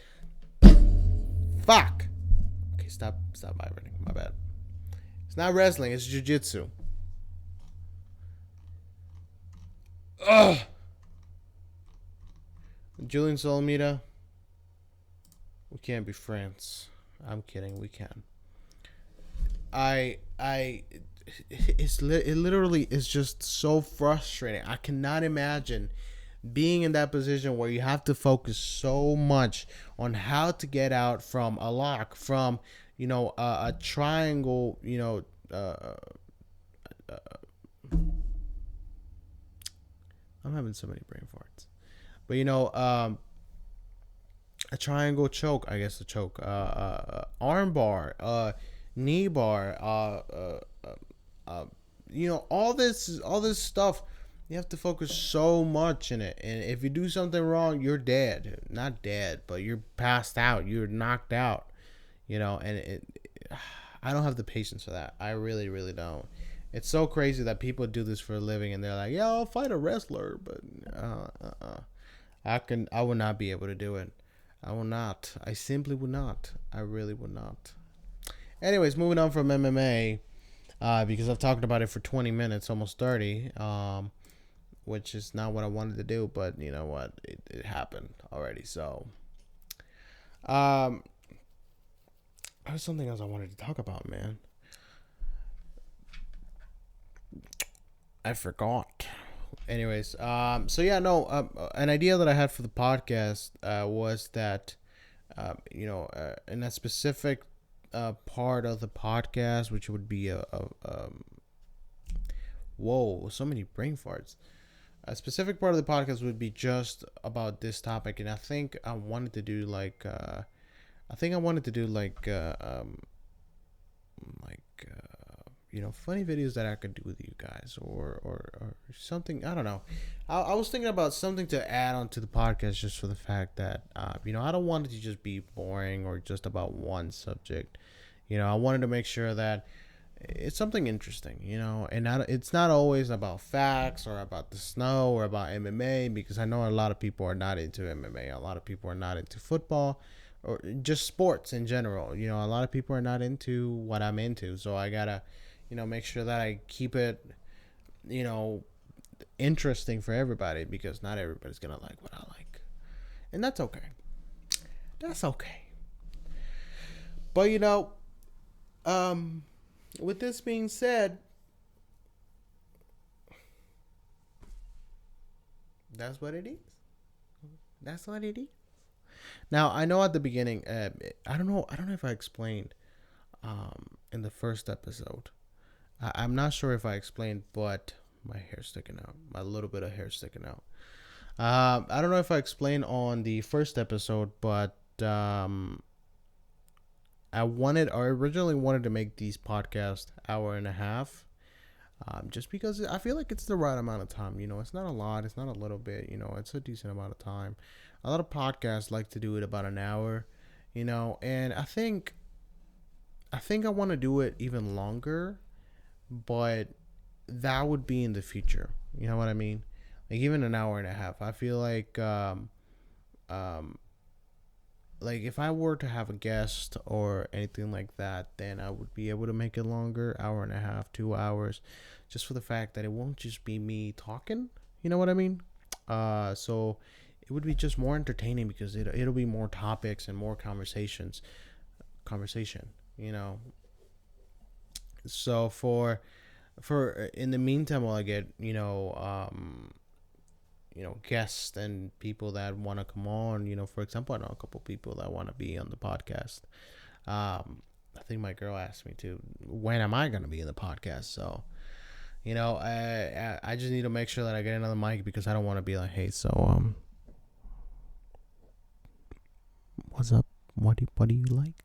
Fuck! Okay, stop vibrating. My bad. It's not wrestling, it's Jiu-Jitsu. Ugh! Julian Solomita, we can't be friends. I'm kidding, we can. It literally is just so frustrating. I cannot imagine being in that position where you have to focus so much on how to get out from a lock, from a triangle, I'm having so many brain farts. But a triangle choke, I guess a choke, arm bar, knee bar, all this stuff You have to focus so much in it, and if you do something wrong, you're dead. Not dead, but you're passed out. You're knocked out. And I don't have the patience for that. I really, really don't. It's so crazy that people do this for a living, and they're like, "Yeah, I'll fight a wrestler," but I will not be able to do it. I will not. I simply would not. I really would not. Anyways, moving on from MMA, because I've talked about it for 20 minutes, almost 30, which is not what I wanted to do, but you know what? It happened already. So, there's something else I wanted to talk about, man. I forgot. Anyways, so yeah, no, an idea that I had for the podcast was that, in a specific part of the podcast, which would be whoa, so many brain farts. A specific part of the podcast would be just about this topic, and I think I wanted to do like, funny videos that I could do with you guys, or something. I don't know. I was thinking about something to add on to the podcast, just for the fact that I don't want it to just be boring or just about one subject. I wanted to make sure that it's something interesting, and it's not always about facts or about the snow or about MMA, because I know a lot of people are not into MMA. A lot of people are not into football or just sports in general. A lot of people are not into what I'm into, so I gotta, make sure that I keep it, interesting for everybody, because not everybody's gonna like what I like, and that's okay. That's okay. But with this being said, that's what it is. That's what it is. Now, I know at the beginning, I don't know if I explained in the first episode. I'm not sure if I explained, but my hair's sticking out. My little bit of hair sticking out. I don't know if I explained on the first episode, but I originally wanted to make these podcasts hour and a half, just because I feel like it's the right amount of time. It's not a lot, it's not a little bit. It's a decent amount of time. A lot of podcasts like to do it about an hour, and I think I want to do it even longer, but that would be in the future. You know what I mean? Like even an hour and a half. I feel like like if I were to have a guest or anything like that, then I would be able to make it longer, hour and a half, 2 hours, just for the fact that it won't just be me talking. You know what I mean? So it would be just more entertaining, because it'll be more topics and more conversation. So for in the meantime, while I get guests and people that want to come on. For example, I know a couple people that want to be on the podcast. I think my girl asked me to, when am I going to be in the podcast? So, I just need to make sure that I get another mic, because I don't want to be like, hey, so, what's up? What do you like?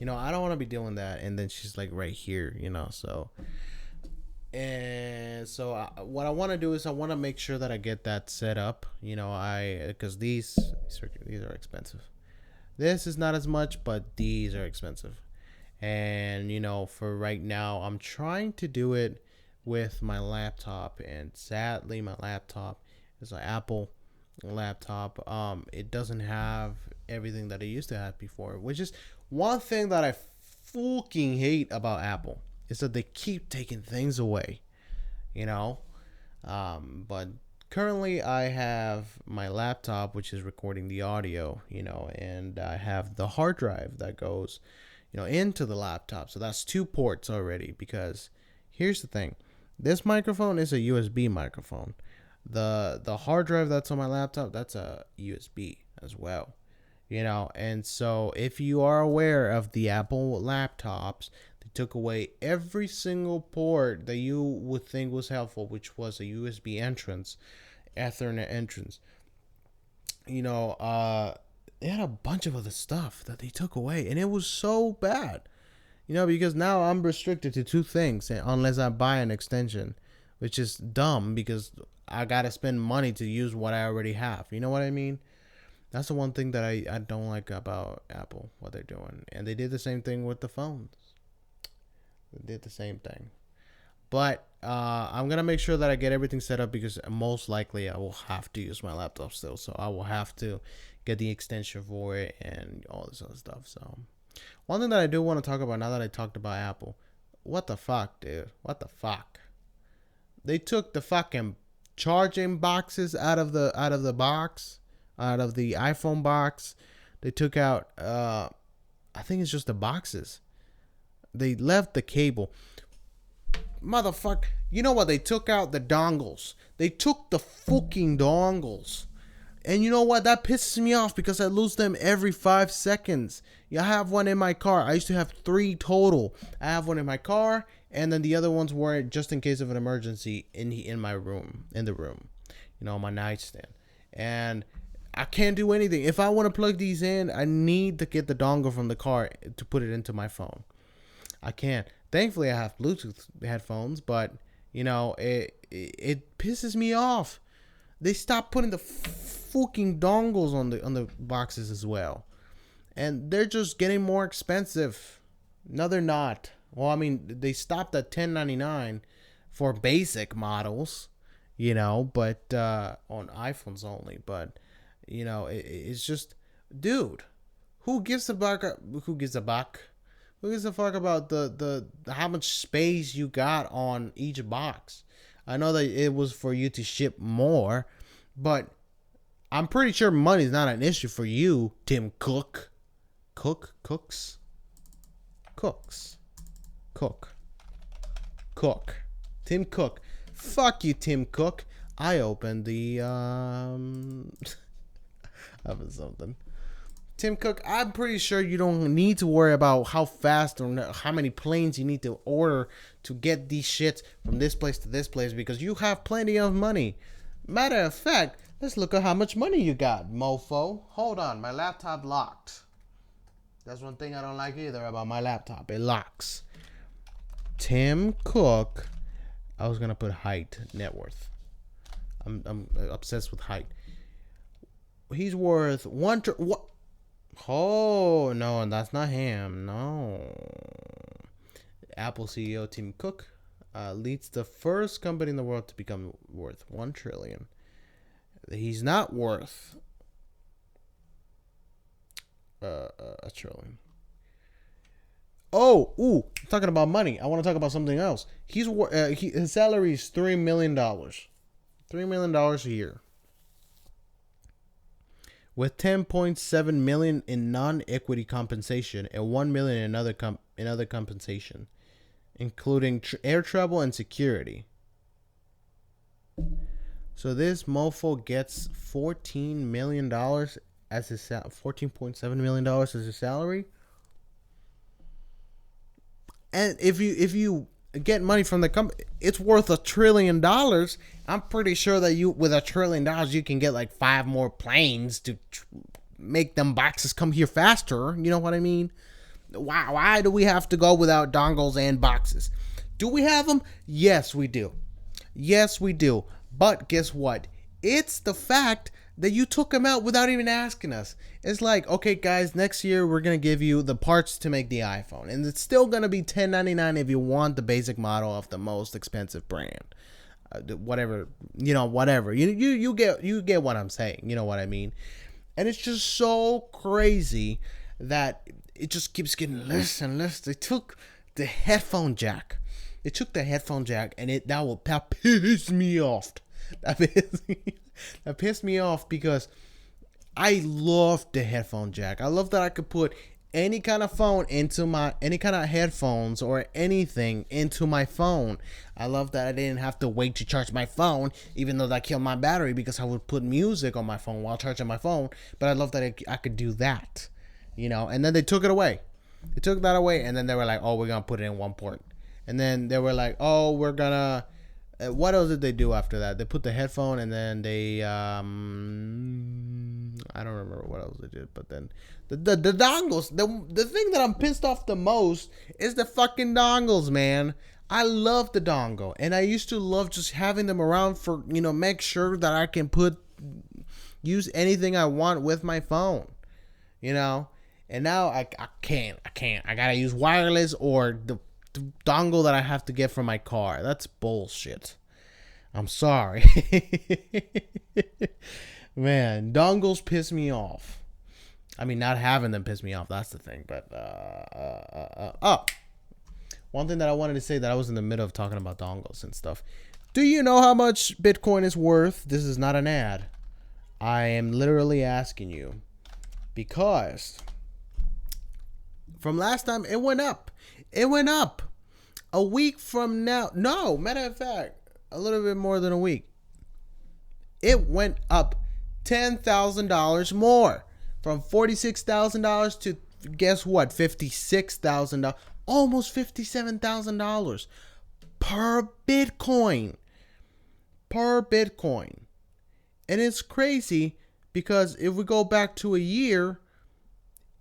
I don't want to be doing that. And then she's like right here, so. And so what I want to do is I want to make sure that I get that set up. Because these are expensive. This is not as much, but these are expensive. And for right now, I'm trying to do it with my laptop, and sadly, my laptop is an Apple laptop. It doesn't have everything that it used to have before, which is one thing that I fucking hate about Apple, is that they keep taking things away, but currently I have my laptop, which is recording the audio, and I have the hard drive that goes, into the laptop. So that's 2 ports already, because here's the thing. This microphone is a USB microphone. The hard drive that's on my laptop, that's a USB as well. And so if you are aware of the Apple laptops, they took away every single port that you would think was helpful, which was a USB entrance, Ethernet entrance. They had a bunch of other stuff that they took away, and it was so bad, because now I'm restricted to 2 things unless I buy an extension, which is dumb because I gotta spend money to use what I already have. You know what I mean? That's the one thing that I don't like about Apple, what they're doing. And they did the same thing with the phones. They did the same thing. But I'm going to make sure that I get everything set up because most likely I will have to use my laptop still. So I will have to get the extension for it and all this other stuff. So one thing that I do want to talk about now that I talked about Apple. What the fuck, dude? What the fuck? They took the fucking charging boxes out of the box. Out of the iPhone box. They took out I think it's just the boxes. They left the cable. Motherfucker. You know what? They took out the dongles. They took the fucking dongles. And you know what? That pisses me off because I lose them every 5 seconds. I have one in my car. I used to have 3 total. I have one in my car, and then the other ones were just in case of an emergency in my room, in the room, on my nightstand. And I can't do anything. If I want to plug these in, I need to get the dongle from the car to put it into my phone. I can't. Thankfully, I have Bluetooth headphones, but it pisses me off. They stopped putting the fucking dongles on the boxes as well, and they're just getting more expensive. No, they're not. Well, I mean, they stopped at $10.99 for basic models, but on iPhones only, but. It's just, dude, who gives a fuck? Who gives a fuck about the how much space you got on each box? I know that it was for you to ship more, but I'm pretty sure money's not an issue for you, Tim Cook. Cooks. Tim Cook. Fuck you, Tim Cook. I opened the something. Tim Cook, I'm pretty sure you don't need to worry about how fast or how many planes you need to order to get these shits from this place to this place because you have plenty of money. Matter of fact, let's look at how much money you got, mofo. Hold on, my laptop locked. That's one thing I don't like either about my laptop. It locks. Tim Cook. I was gonna put height, net worth. I'm obsessed with height. He's worth what? Oh no, that's not him. No. Apple CEO Tim Cook leads the first company in the world to become worth $1 trillion. He's not worth a trillion. Talking about money. I want to talk about something else. His salary is $3 million. $3 million a year. With $10.7 million in non-equity compensation and $1 million in other compensation, including air travel and security. So this mofo gets $14 million as his $14.7 million as his salary. And if you get money from the company, it's worth $1 trillion. I'm pretty sure that with $1 trillion, you can get like 5 more planes to make them boxes come here faster. You know what I mean? Why do we have to go without dongles and boxes? Do we have them? Yes, we do. Yes, we do. But guess what? It's the fact that you took them out without even asking us. It's like, okay, guys, next year we're going to give you the parts to make the iPhone. And it's still going to be $10.99 if you want the basic model of the most expensive brand. Whatever. You get what I'm saying. You know what I mean? And it's just so crazy that it just keeps getting less and less. They took the headphone jack. And that pissed me off. That pissed me off because I love the headphone jack. I love that I could put any kind of phone into any kind of headphones or anything into my phone. I love that I didn't have to wait to charge my phone, even though that killed my battery because I would put music on my phone while charging my phone. But I love that I could do that, and then they took it away. They took that away, and then they were like, oh, we're going to put it in one port. And then they were like, oh, we're going to... What else did they do after that? They put the headphone, and then they... I don't remember what else they did, but then... The dongles, the thing that I'm pissed off the most is the fucking dongles, man. I love the dongle, and I used to love just having them around for, make sure that I can use anything I want with my phone, and now I can't. I gotta use wireless or the dongle that I have to get from my car. That's bullshit. I'm sorry. Man, dongles piss me off. I mean, not having them piss me off. That's the thing. But one thing that I wanted to say that I was in the middle of talking about dongles and stuff. Do you know how much Bitcoin is worth? This is not an ad. I am literally asking you because from last time it went up. It went up. A week from now. No, matter of fact, a little bit more than a week. It went up $10,000 more. From $46,000 to, guess what, $56,000. Almost $57,000 per Bitcoin. Per Bitcoin. And it's crazy because if we go back to a year,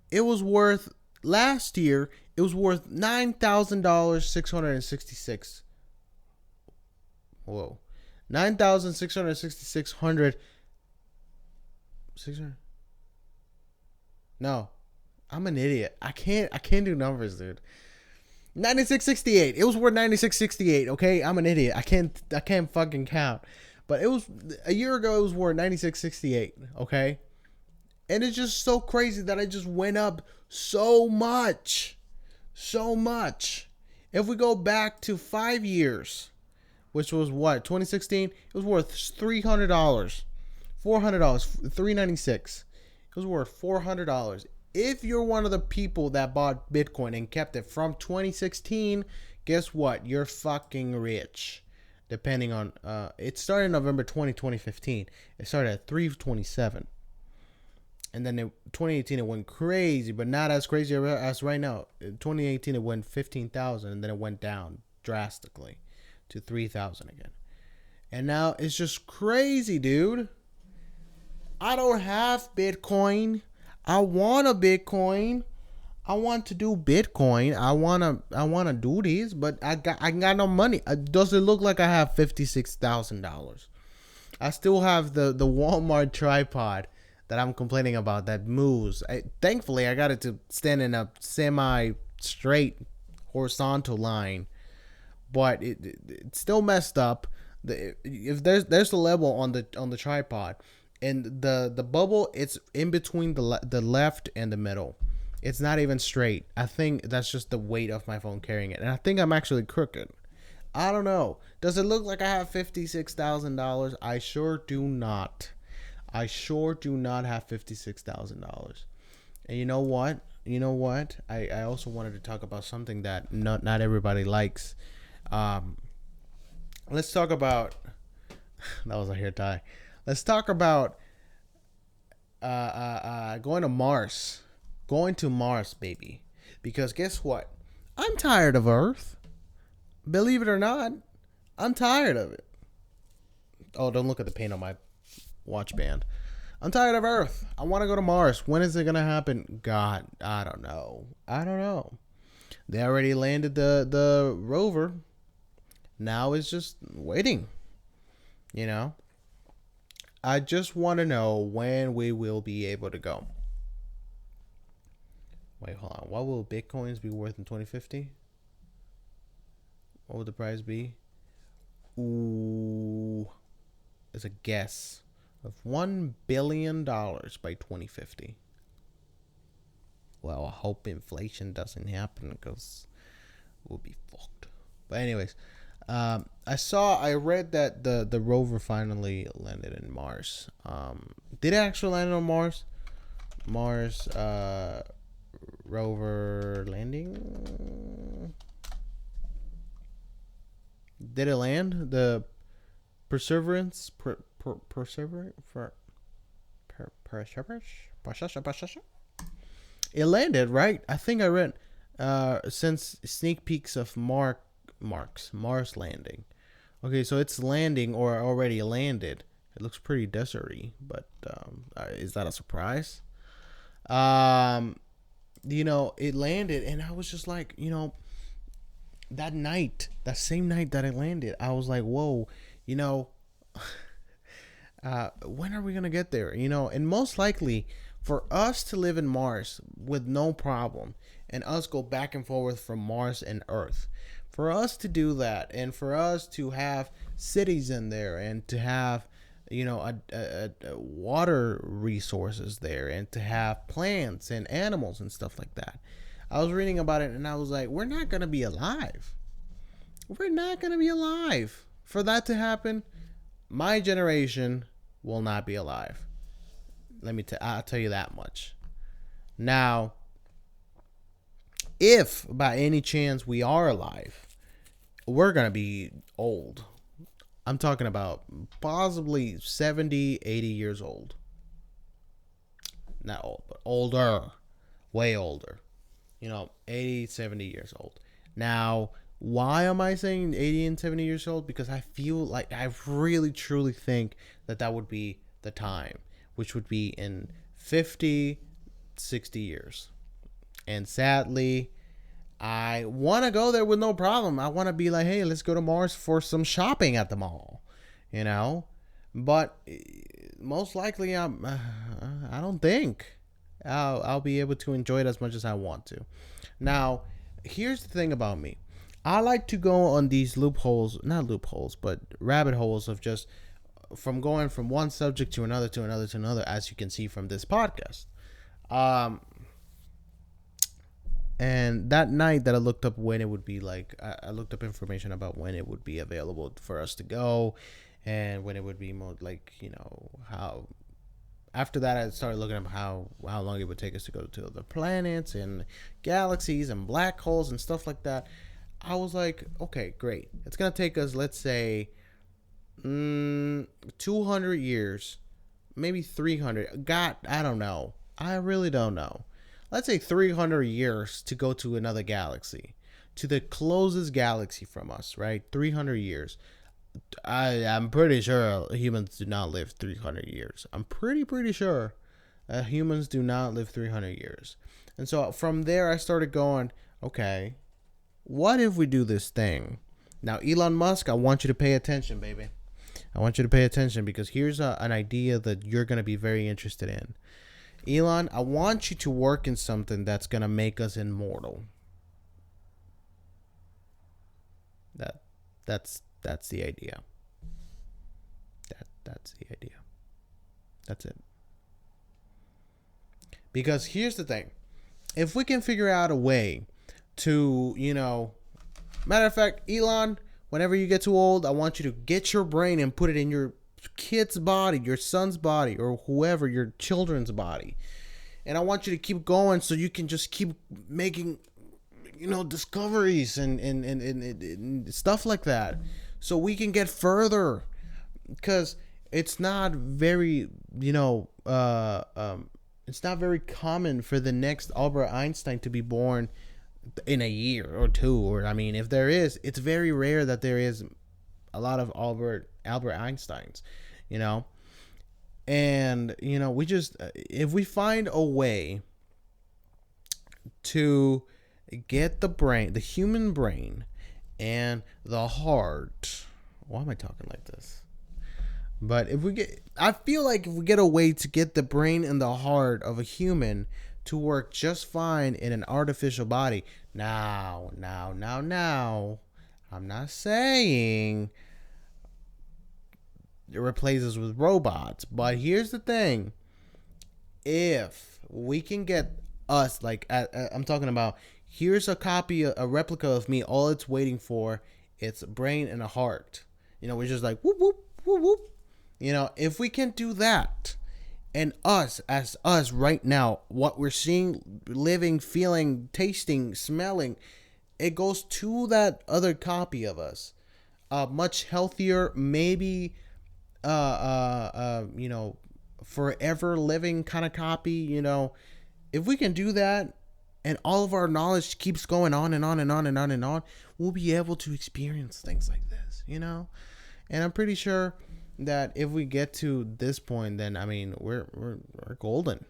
it was worth, last year, it was worth $9,666. Whoa. 9,666 600. No. I'm an idiot. I can't do numbers, dude. 9668. It was worth 9668, okay? I'm an idiot. I can't fucking count. But it was a year ago it was worth 9668, okay? And it's just so crazy that I just went up so much. So much. If we go back to 5 years, which was what, 2016, it was worth $300. $400, $396. It was worth $400. If you're one of the people that bought Bitcoin and kept it from 2016, guess what? You're fucking rich. Depending on, it started November 2015. It started at 327. And then 2018, it went crazy, but not as crazy as right now. In 2018, it went 15,000, and then it went down drastically to 3,000 again. And now it's just crazy, dude. I don't have Bitcoin. I want a Bitcoin. I want to do Bitcoin. I wanna do these, but I got no money. Does it look like I have $56,000? I still have the Walmart tripod that I'm complaining about that moves. Thankfully, I got it to stand in a semi-straight horizontal line, but it's still messed up. If there's a level on the tripod. And the bubble, it's in between the left and the middle. It's not even straight. I think that's just the weight of my phone carrying it. And I think I'm actually crooked. I don't know. Does it look like I have $56,000? I sure do not. I sure do not have $56,000. And you know what? I also wanted to talk about something that not everybody likes. Let's talk about... That was a hair tie. Let's talk about going to Mars. Going to Mars, baby. Because guess what? I'm tired of Earth. Believe it or not, I'm tired of it. Oh, don't look at the paint on my watch band. I'm tired of Earth. I want to go to Mars. When is it going to happen? God, I don't know. They already landed the rover. Now it's just waiting. I just want to know when we will be able to go. Wait, hold on. What will Bitcoins be worth in 2050? What would the price be? Ooh. It's a guess of $1 billion by 2050. Well, I hope inflation doesn't happen because we'll be fucked. But anyways, I read that the rover finally landed in Mars. Did it actually land on Mars? Mars rover landing. Did it land? The Perseverance? It landed, right? I think I read since sneak peeks of Mars landing. Okay, so it's landing or already landed. It looks pretty deserty, but is that a surprise? It landed, and I was just like, that night, that same night that I landed, I was like, whoa, you know, when are we gonna get there? You know, and most likely for us to live in Mars with no problem, and us go back and forth from Mars and Earth, for us to do that, and for us to have cities in there, and to have, you know, a water resources there, and to have plants and animals and stuff like that. I was reading about it, and I was like, we're not gonna be alive. We're not gonna be alive for that to happen. My generation will not be alive. I'll tell you that much. Now, if by any chance we are alive, we're going to be old. I'm talking about possibly 70, 80 years old. Not old, but older. Way older. You know, 80, 70 years old. Now, why am I saying 80 and 70 years old? Because I feel like I really truly think that would be the time, which would be in 50, 60 years. And sadly, I want to go there with no problem. I want to be like, hey, let's go to Mars for some shopping at the mall, you know? But most likely, I don't think I'll be able to enjoy it as much as I want to. Now, here's the thing about me. I like to go on these not loopholes, but rabbit holes of just from going from one subject to another, to another, to another, as you can see from this podcast. And that night that I looked up when it would be like, I looked up information about when it would be available for us to go, and when it would be more like, you know, how. After that, I started looking up how long it would take us to go to other planets and galaxies and black holes and stuff like that. I was like, okay, great. It's going to take us, let's say, 200 years, maybe 300. God, I don't know. I really don't know. Let's say 300 years to go to another galaxy, to the closest galaxy from us, right? 300 years. I'm pretty sure humans do not live 300 years. I'm pretty sure humans do not live 300 years. And so from there, I started going, okay, what if we do this thing? Now, Elon Musk, I want you to pay attention, baby. I want you to pay attention, because here's an idea that you're going to be very interested in. Elon, I want you to work in something that's going to make us immortal. That's the idea. That's the idea. That's it. Because here's the thing. If we can figure out a way to, you know, matter of fact, Elon, whenever you get too old, I want you to get your brain and put it in your kid's body, your son's body, or whoever, your children's body. And I want you to keep going so you can just keep making, you know, discoveries and stuff like that. So we can get further. Because it's not very, you know, it's not very common for the next Albert Einstein to be born in a year or two. Or, I mean, if there is, it's very rare that there is a lot of Albert Einsteins, you know. And, you know, we just, if we find a way to get the brain, the human brain, and the heart. Why am I talking like this? But I feel like if we get a way to get the brain and the heart of a human to work just fine in an artificial body. Now, I'm not saying it replaces with robots, but here's the thing. If we can get us, like, I'm talking about, here's a copy, a replica of me, all it's waiting for, it's a brain and a heart. You know, we're just like, whoop, whoop, whoop, whoop. You know, if we can do that, and us right now, what we're seeing, living, feeling, tasting, smelling, it goes to that other copy of us. Much healthier, maybe, you know, forever living kind of copy, you know. If we can do that, and all of our knowledge keeps going on and on and on and on and on, we'll be able to experience things like this, you know. And I'm pretty sure that if we get to this point, then, I mean, we're golden.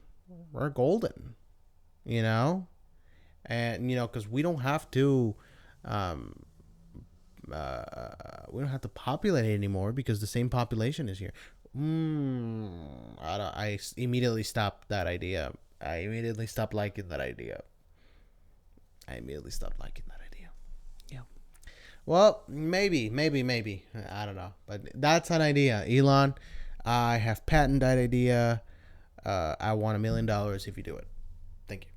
We're golden, you know. And, you know, because we don't have to we don't have to populate it anymore because the same population is here. I immediately stopped that idea. I immediately stopped liking that idea. Yeah. Well, maybe. I don't know, but that's an idea, Elon. I have patented that idea. I want $1 million if you do it. Thank you.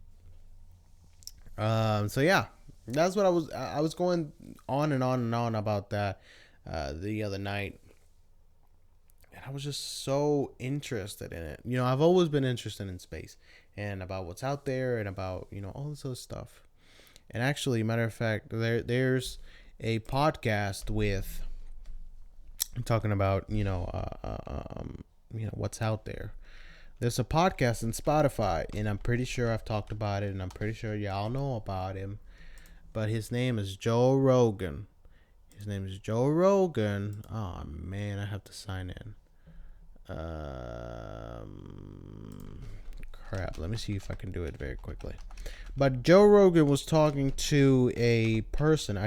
So yeah, that's what I was going on and on and on about that the other night, and I was just so interested in it. I've always been interested in space and about what's out there and about all this other stuff. And actually, matter of fact, there's a podcast with talking about what's out there. There's a podcast in Spotify, and I'm pretty sure I've talked about it, and I'm pretty sure y'all know about him. But his name is Joe Rogan. Oh man, I have to sign in. Crap. Let me see if I can do it very quickly. But Joe Rogan was talking to a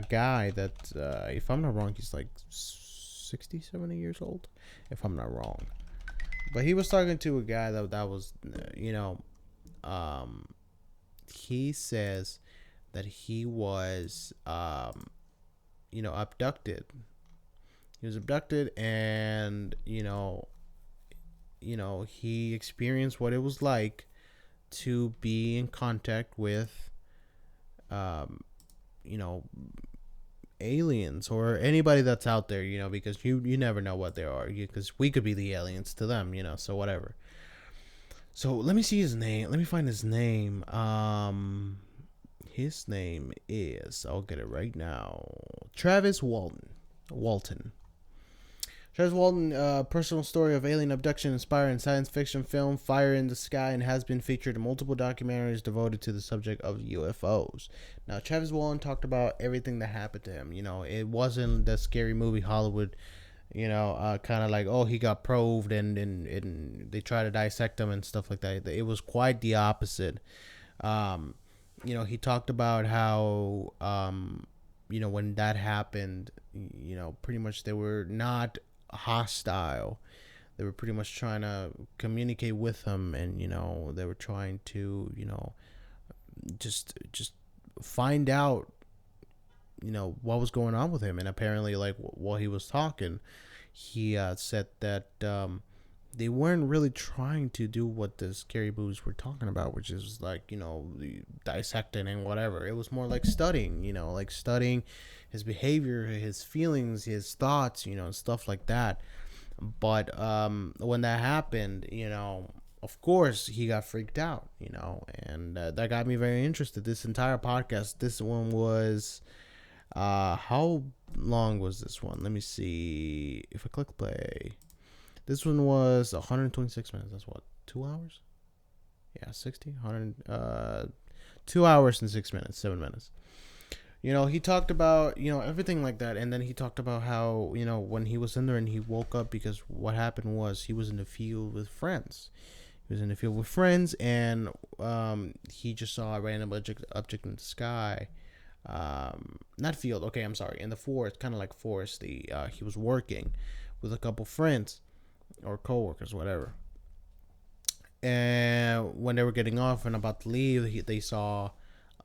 guy that, if I'm not wrong, he's like 60, 70 years old, if I'm not wrong. But he was talking to a guy that was, he says that he was, abducted. He was abducted, and he experienced what it was like to be in contact with, aliens or anybody that's out there, because you never know what they are, because we could be the aliens to them, so whatever. So let me see his name. Let me find his name. His name is, I'll get it right now, Travis Walton. Travis Walton, personal story of alien abduction inspiring science fiction film Fire in the Sky, and has been featured in multiple documentaries devoted to the subject of UFOs. Now, Travis Walton talked about everything that happened to him. It wasn't the scary movie Hollywood, kind of like, oh, he got probed and they try to dissect him and stuff like that. It was quite the opposite. He talked about how, when that happened, pretty much they were not hostile. They were pretty much trying to communicate with him, and they were trying to just find out what was going on with him. And apparently, like, while he was talking, he said that they weren't really trying to do what the scary movies were talking about, which is like the dissecting and whatever. It was more like studying, like studying his behavior, his feelings, his thoughts, stuff like that. But when that happened, of course he got freaked out, and that got me very interested. This entire podcast, this one was, how long was this one? Let me see. If I click play, this one was 126 minutes. That's what, 2 hours? Yeah, 60, 100, 2 hours and 6 minutes, 7 minutes. He talked about, everything like that. And then he talked about how, when he was in there and he woke up, because what happened was he was in the field with friends. And he just saw a random object in the sky. Not field. Okay, I'm sorry. In the forest, kind of like forest. He was working with a couple friends or coworkers, whatever. And when they were getting off and about to leave, they saw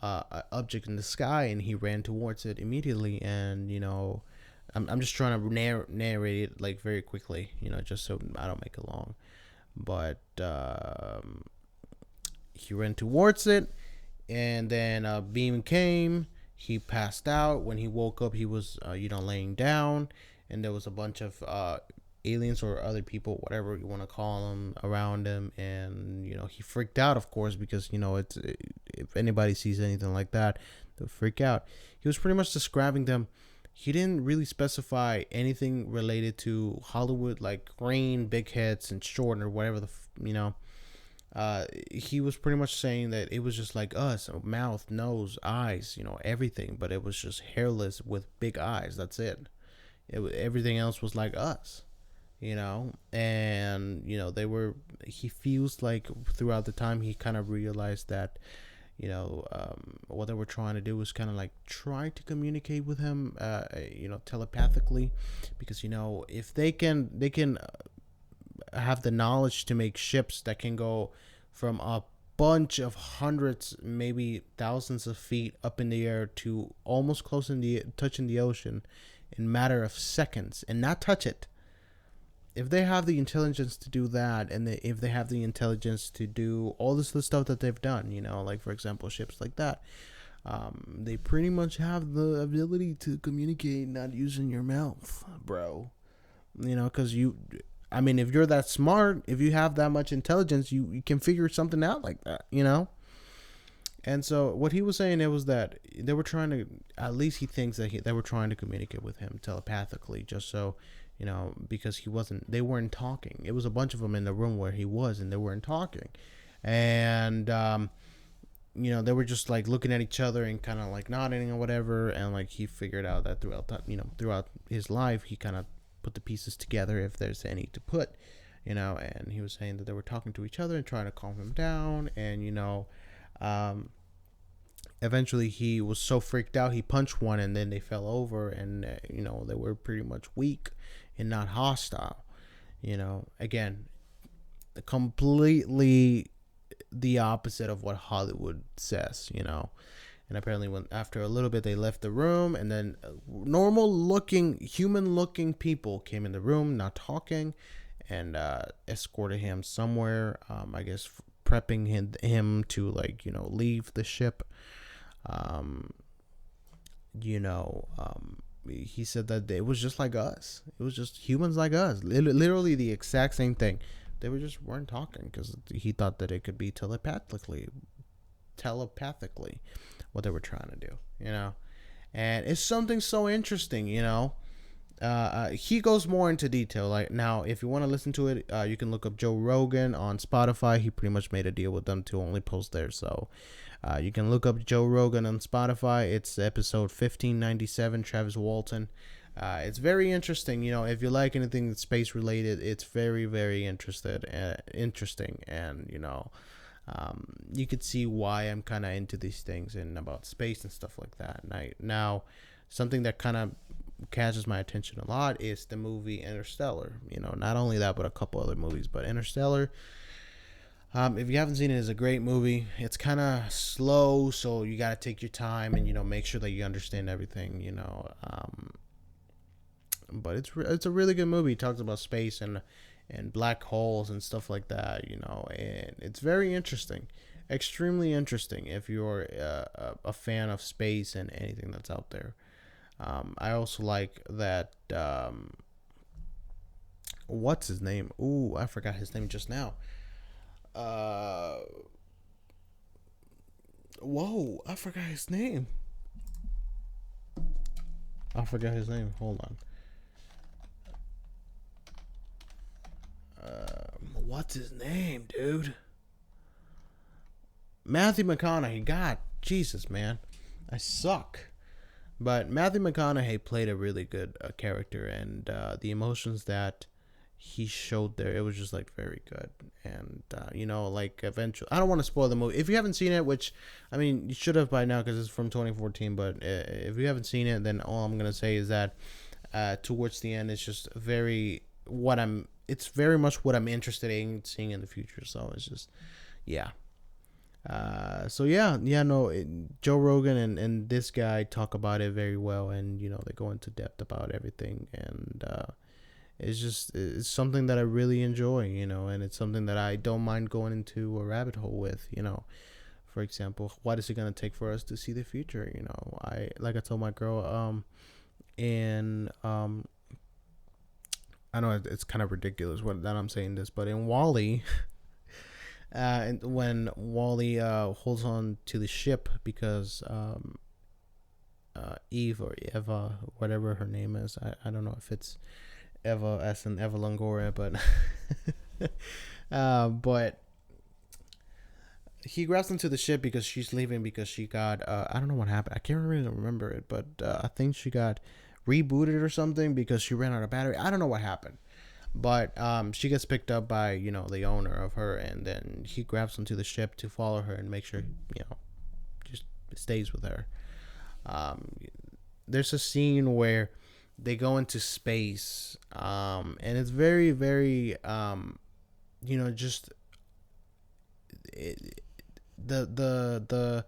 an object in the sky, and he ran towards it immediately. And I'm just trying to narrate it like very quickly, just so I don't make it long. But he ran towards it, and then a beam came. He passed out. When he woke up, he was laying down, and there was a bunch of aliens or other people, whatever you want to call them, around him. And he freaked out, of course, because it's, if anybody sees anything like that, they'll freak out. He was pretty much describing them. He didn't really specify anything related to Hollywood, like green, big heads, and short, or whatever he was pretty much saying that it was just like us: mouth, nose, eyes, everything, but it was just hairless with big eyes. That's it. Everything else was like us. And he feels like throughout the time he kind of realized that what they were trying to do was kind of like try to communicate with him, telepathically, because if they can have the knowledge to make ships that can go from a bunch of hundreds, maybe thousands of feet up in the air to almost close in the touching the ocean in matter of seconds and not touch it. If they have the intelligence to do that, and if they have the intelligence to do all this other stuff that they've done, like for example ships like that, they pretty much have the ability to communicate not using your mouth, bro. Because if you're that smart, if you have that much intelligence, you can figure something out like that. And so what he was saying, it was that they were trying to, at least he thinks that they were trying to communicate with him telepathically, just so, because they weren't talking. It was a bunch of them in the room where he was, and they weren't talking. And, they were just like looking at each other and kind of like nodding or whatever. And like he figured out that throughout his life, he kind of put the pieces together if there's any to put, and he was saying that they were talking to each other and trying to calm him down. And, eventually he was so freaked out, he punched one, and then they fell over, and, they were pretty much weak and not hostile. Again, completely the opposite of what Hollywood says. And apparently after a little bit, they left the room, and then normal looking, human looking people came in the room, not talking, and escorted him somewhere, I guess prepping him to leave the ship. He said that it was just like us. It was just humans like us. Literally the exact same thing. They weren't talking because he thought that it could be telepathically what they were trying to do, and it's something so interesting. He goes more into detail. Like, now, if you want to listen to it, you can look up Joe Rogan on Spotify. He pretty much made a deal with them to only post there, so you can look up Joe Rogan on Spotify. It's episode 1597, Travis Walton. It's very interesting. If you like anything that's space related, it's very, very interesting, and you could see why I'm kind of into these things and about space and stuff like that. Now, something that kind of catches my attention a lot is the movie Interstellar. Not only that, but a couple other movies. But Interstellar, if you haven't seen it, it's a great movie. It's kind of slow, so you got to take your time and make sure that you understand everything. But it's a really good movie. It talks about space and black holes and stuff like that. And it's very interesting, extremely interesting if you're a fan of space and anything that's out there. I also like that. What's his name? Ooh, I forgot his name just now. Whoa, I forgot his name. Hold on. What's his name, dude? Matthew McConaughey. God, Jesus, man, I suck. But Matthew McConaughey played a really good character, and the emotions that he showed there, it was just like very good. And eventually, I don't want to spoil the movie if you haven't seen it, which you should have by now because it's from 2014. But if you haven't seen it, then all I'm gonna say is that towards the end, it's just it's very much what I'm interested in seeing in the future. So it's just, yeah. Joe Rogan and this guy talk about it very well, and they go into depth about everything, and it's something that I really enjoy, and it's something that I don't mind going into a rabbit hole with. For example, what is it gonna take for us to see the future? I told my girl, I know it's kind of ridiculous that I'm saying this, but in WALL-E, and when WALL-E holds on to the ship because Eve or Eva, whatever her name is, I don't know if it's Eva as in Eva Longoria, but but he grabs into the ship because she's leaving because she got I don't know what happened. I can't really remember it, but I think she got rebooted or something because she ran out of battery. I don't know what happened, but she gets picked up by the owner of her, and then he grabs onto the ship to follow her and make sure stays with her. Um, there's a scene where they go into space, and it's very, very, just it, the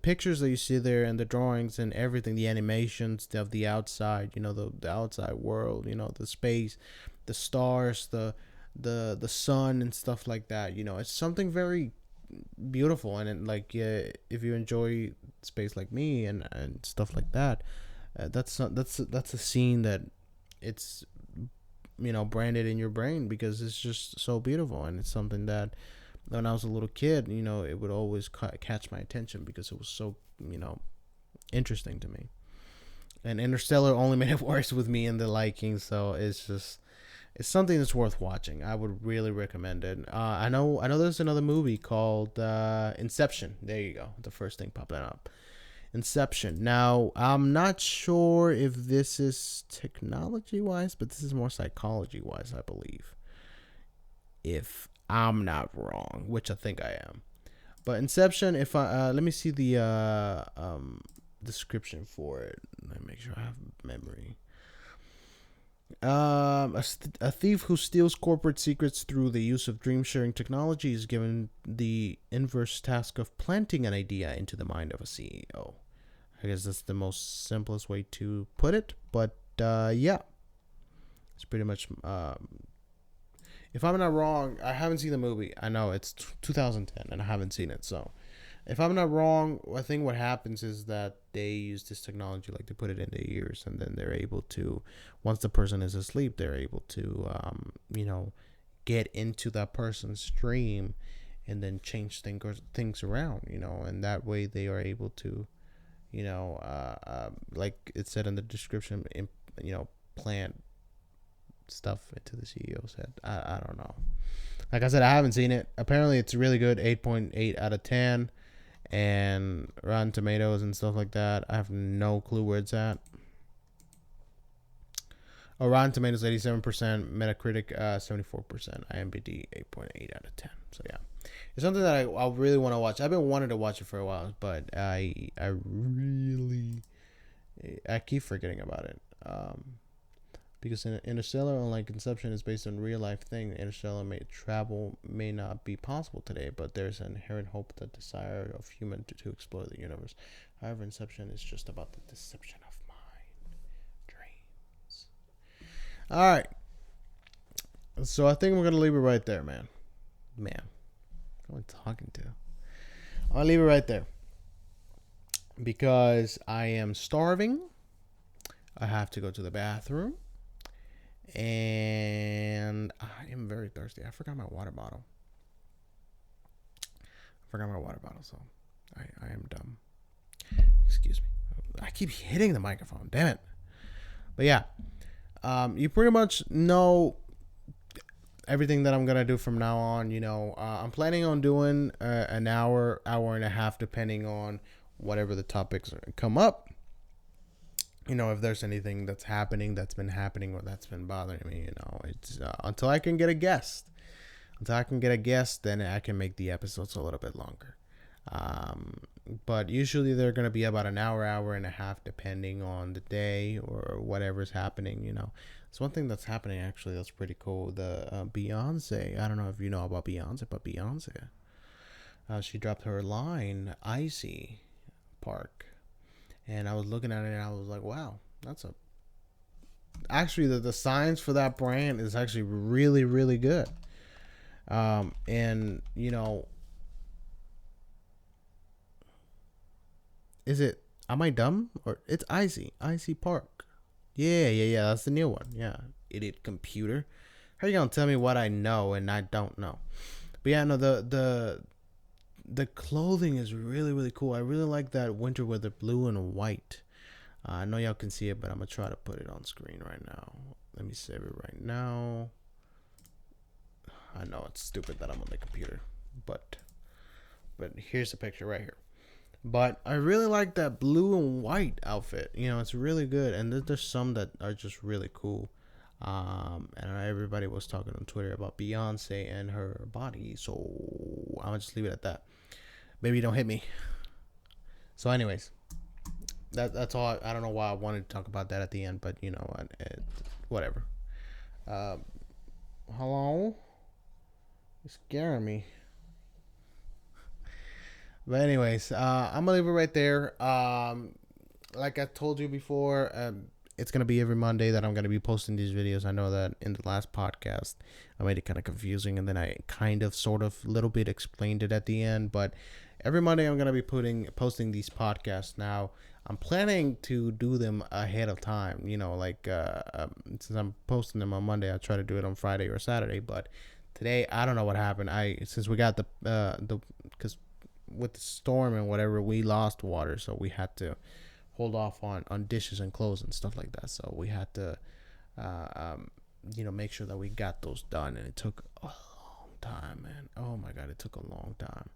pictures that you see there and the drawings and everything, the animations of the outside, the outside world, the space, the stars, the sun and stuff like that. It's something very beautiful, and if you enjoy space like me and stuff like that, that's a scene that it's branded in your brain because it's just so beautiful, and it's something that when I was a little kid, it would always catch my attention because it was so interesting to me. And Interstellar only made it worse with me and the liking, so it's something that's worth watching. I would really recommend it. I know there's another movie called Inception. There you go. The first thing popping up. Inception. Now, I'm not sure if this is technology wise, but this is more psychology wise, I believe. If I'm not wrong, which I think I am. But Inception, if I let me see the description for it. Let me make sure I have memory. A thief who steals corporate secrets through the use of dream sharing technology is given the inverse task of planting an idea into the mind of a CEO. I guess that's the most simplest way to put it, but yeah, it's pretty much. If I'm not wrong, I haven't seen the movie. I know it's 2010, and I haven't seen it. So, if I'm not wrong, I think what happens is that they use this technology, like they put it in their ears, and then they're able to, once the person is asleep, they're able to, get into that person's dream, and then change things around, and that way they are able to, like it said in the description, plant stuff into the CEO's head. I don't know. Like I said, I haven't seen it. Apparently, it's really good. 8.8 out of 10. And Rotten Tomatoes and stuff like that. I have no clue where it's at. Oh, Rotten Tomatoes 87%, Metacritic 74%, IMDb 8.8 out of 10. So yeah, it's something that I really want to watch. I've been wanting to watch it for a while, but I keep forgetting about it. Because Interstellar, unlike Inception, is based on real life thing. Interstellar travel may not be possible today, but there's an inherent hope, the desire of human to explore the universe. However, Inception is just about the deception of mind, dreams. All right, so I think we're gonna leave it right there, man. Who am I talking to? I'll leave it right there because I am starving. I have to go to the bathroom. And I am very thirsty. I forgot my water bottle. So I am dumb. Excuse me. I keep hitting the microphone. Damn it. But yeah, you pretty much know everything that I'm going to do from now on. I'm planning on doing an hour and a half, depending on whatever the topics come up. If there's anything that's been happening, or that's been bothering me, it's until I can get a guest. Then I can make the episodes a little bit longer. But usually they're going to be about an hour and a half, depending on the day or whatever's happening, It's one thing that's happening, actually, that's pretty cool. The Beyonce, I don't know if you know about Beyonce, but Beyonce, she dropped her line, Icy Park. And I was looking at it and I was like, wow, actually the science for that brand is actually really, really good. And am I dumb? Or it's Icy Park. Yeah, that's the new one. Yeah. Idiot computer. How you gonna tell me what I know and I don't know? But yeah, no, the clothing is really, really cool. I really like that winter weather blue and white. I know y'all can see it, but I'm going to try to put it on screen right now. Let me save it right now. I know it's stupid that I'm on the computer, but here's the picture right here. But I really like that blue and white outfit. It's really good. And there's some that are just really cool. And everybody was talking on Twitter about Beyonce and her body. So I'm going to just leave it at that. Baby, don't hit me. So, anyways, that's all. I don't know why I wanted to talk about that at the end, but whatever. Uh, Hello, you're scaring me. But anyways, I'm gonna leave it right there. Like I told you before, it's gonna be every Monday that I'm gonna be posting these videos. I know that in the last podcast I made it kind of confusing, and then I kind of, sort of, little bit explained it at the end. But every Monday I'm gonna be posting these podcasts. Now I'm planning to do them ahead of time. Since I'm posting them on Monday, I try to do it on Friday or Saturday. But today I don't know what happened. Since we got the because with the storm and whatever, we lost water, so we had to hold off on dishes and clothes and stuff like that. So we had to make sure that we got those done, and it took a long time, man. Oh my god, it took a long time.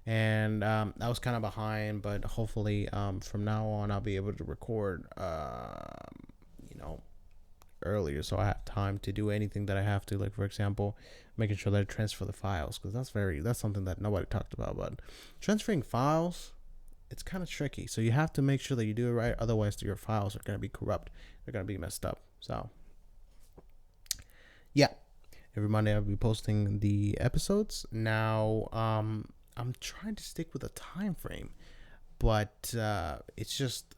And I was kind of behind, but hopefully from now on I'll be able to record earlier, so I have time to do anything that I have to, like, for example, making sure that I transfer the files, because that's something that nobody talked about. But transferring files, it's kind of tricky, so you have to make sure that you do it right, otherwise your files are going to be corrupt, they're going to be messed up. So yeah, every Monday I'll be posting the episodes. Now I'm trying to stick with a time frame, but it's just,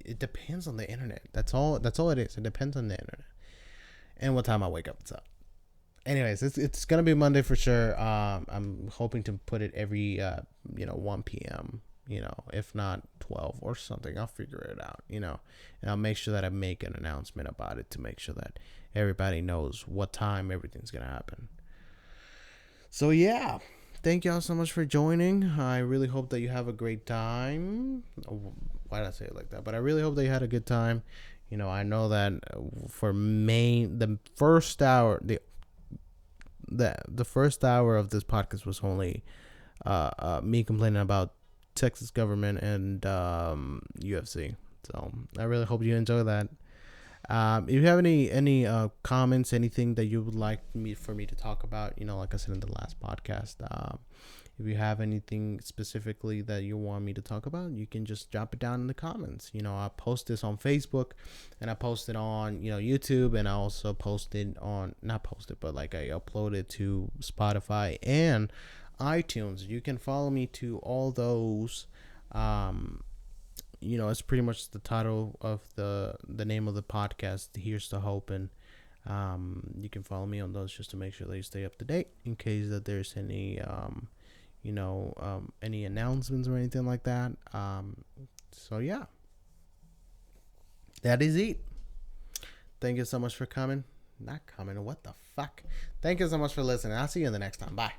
it depends on the internet. That's all it is. It depends on the internet and what time I wake up. So anyways, it's gonna be Monday for sure. I'm hoping to put it every 1 p.m. If not 12 or something. I'll figure it out. And I'll make sure that I make an announcement about it to make sure that everybody knows what time everything's gonna happen. So yeah, thank y'all so much for joining. I really hope that you have a great time. Why did I say it like that? But I really hope that you had a good time. I know that for the first hour, the first hour of this podcast was only me complaining about Texas government and UFC. So I really hope you enjoy that. If you have any comments, anything that you would like for me to talk about, like I said in the last podcast, if you have anything specifically that you want me to talk about, you can just drop it down in the comments. I post this on Facebook, and I post it on YouTube, and I also posted on, not posted, but like I uploaded to Spotify and iTunes. You can follow me to all those. It's pretty much the title of the name of the podcast, Here's to Hope, and you can follow me on those just to make sure that you stay up to date in case that there's any any announcements or anything like that. So yeah, that is it. Thank you so much for coming. Not coming. What the fuck? Thank you so much for listening. I'll see you in the next time. Bye.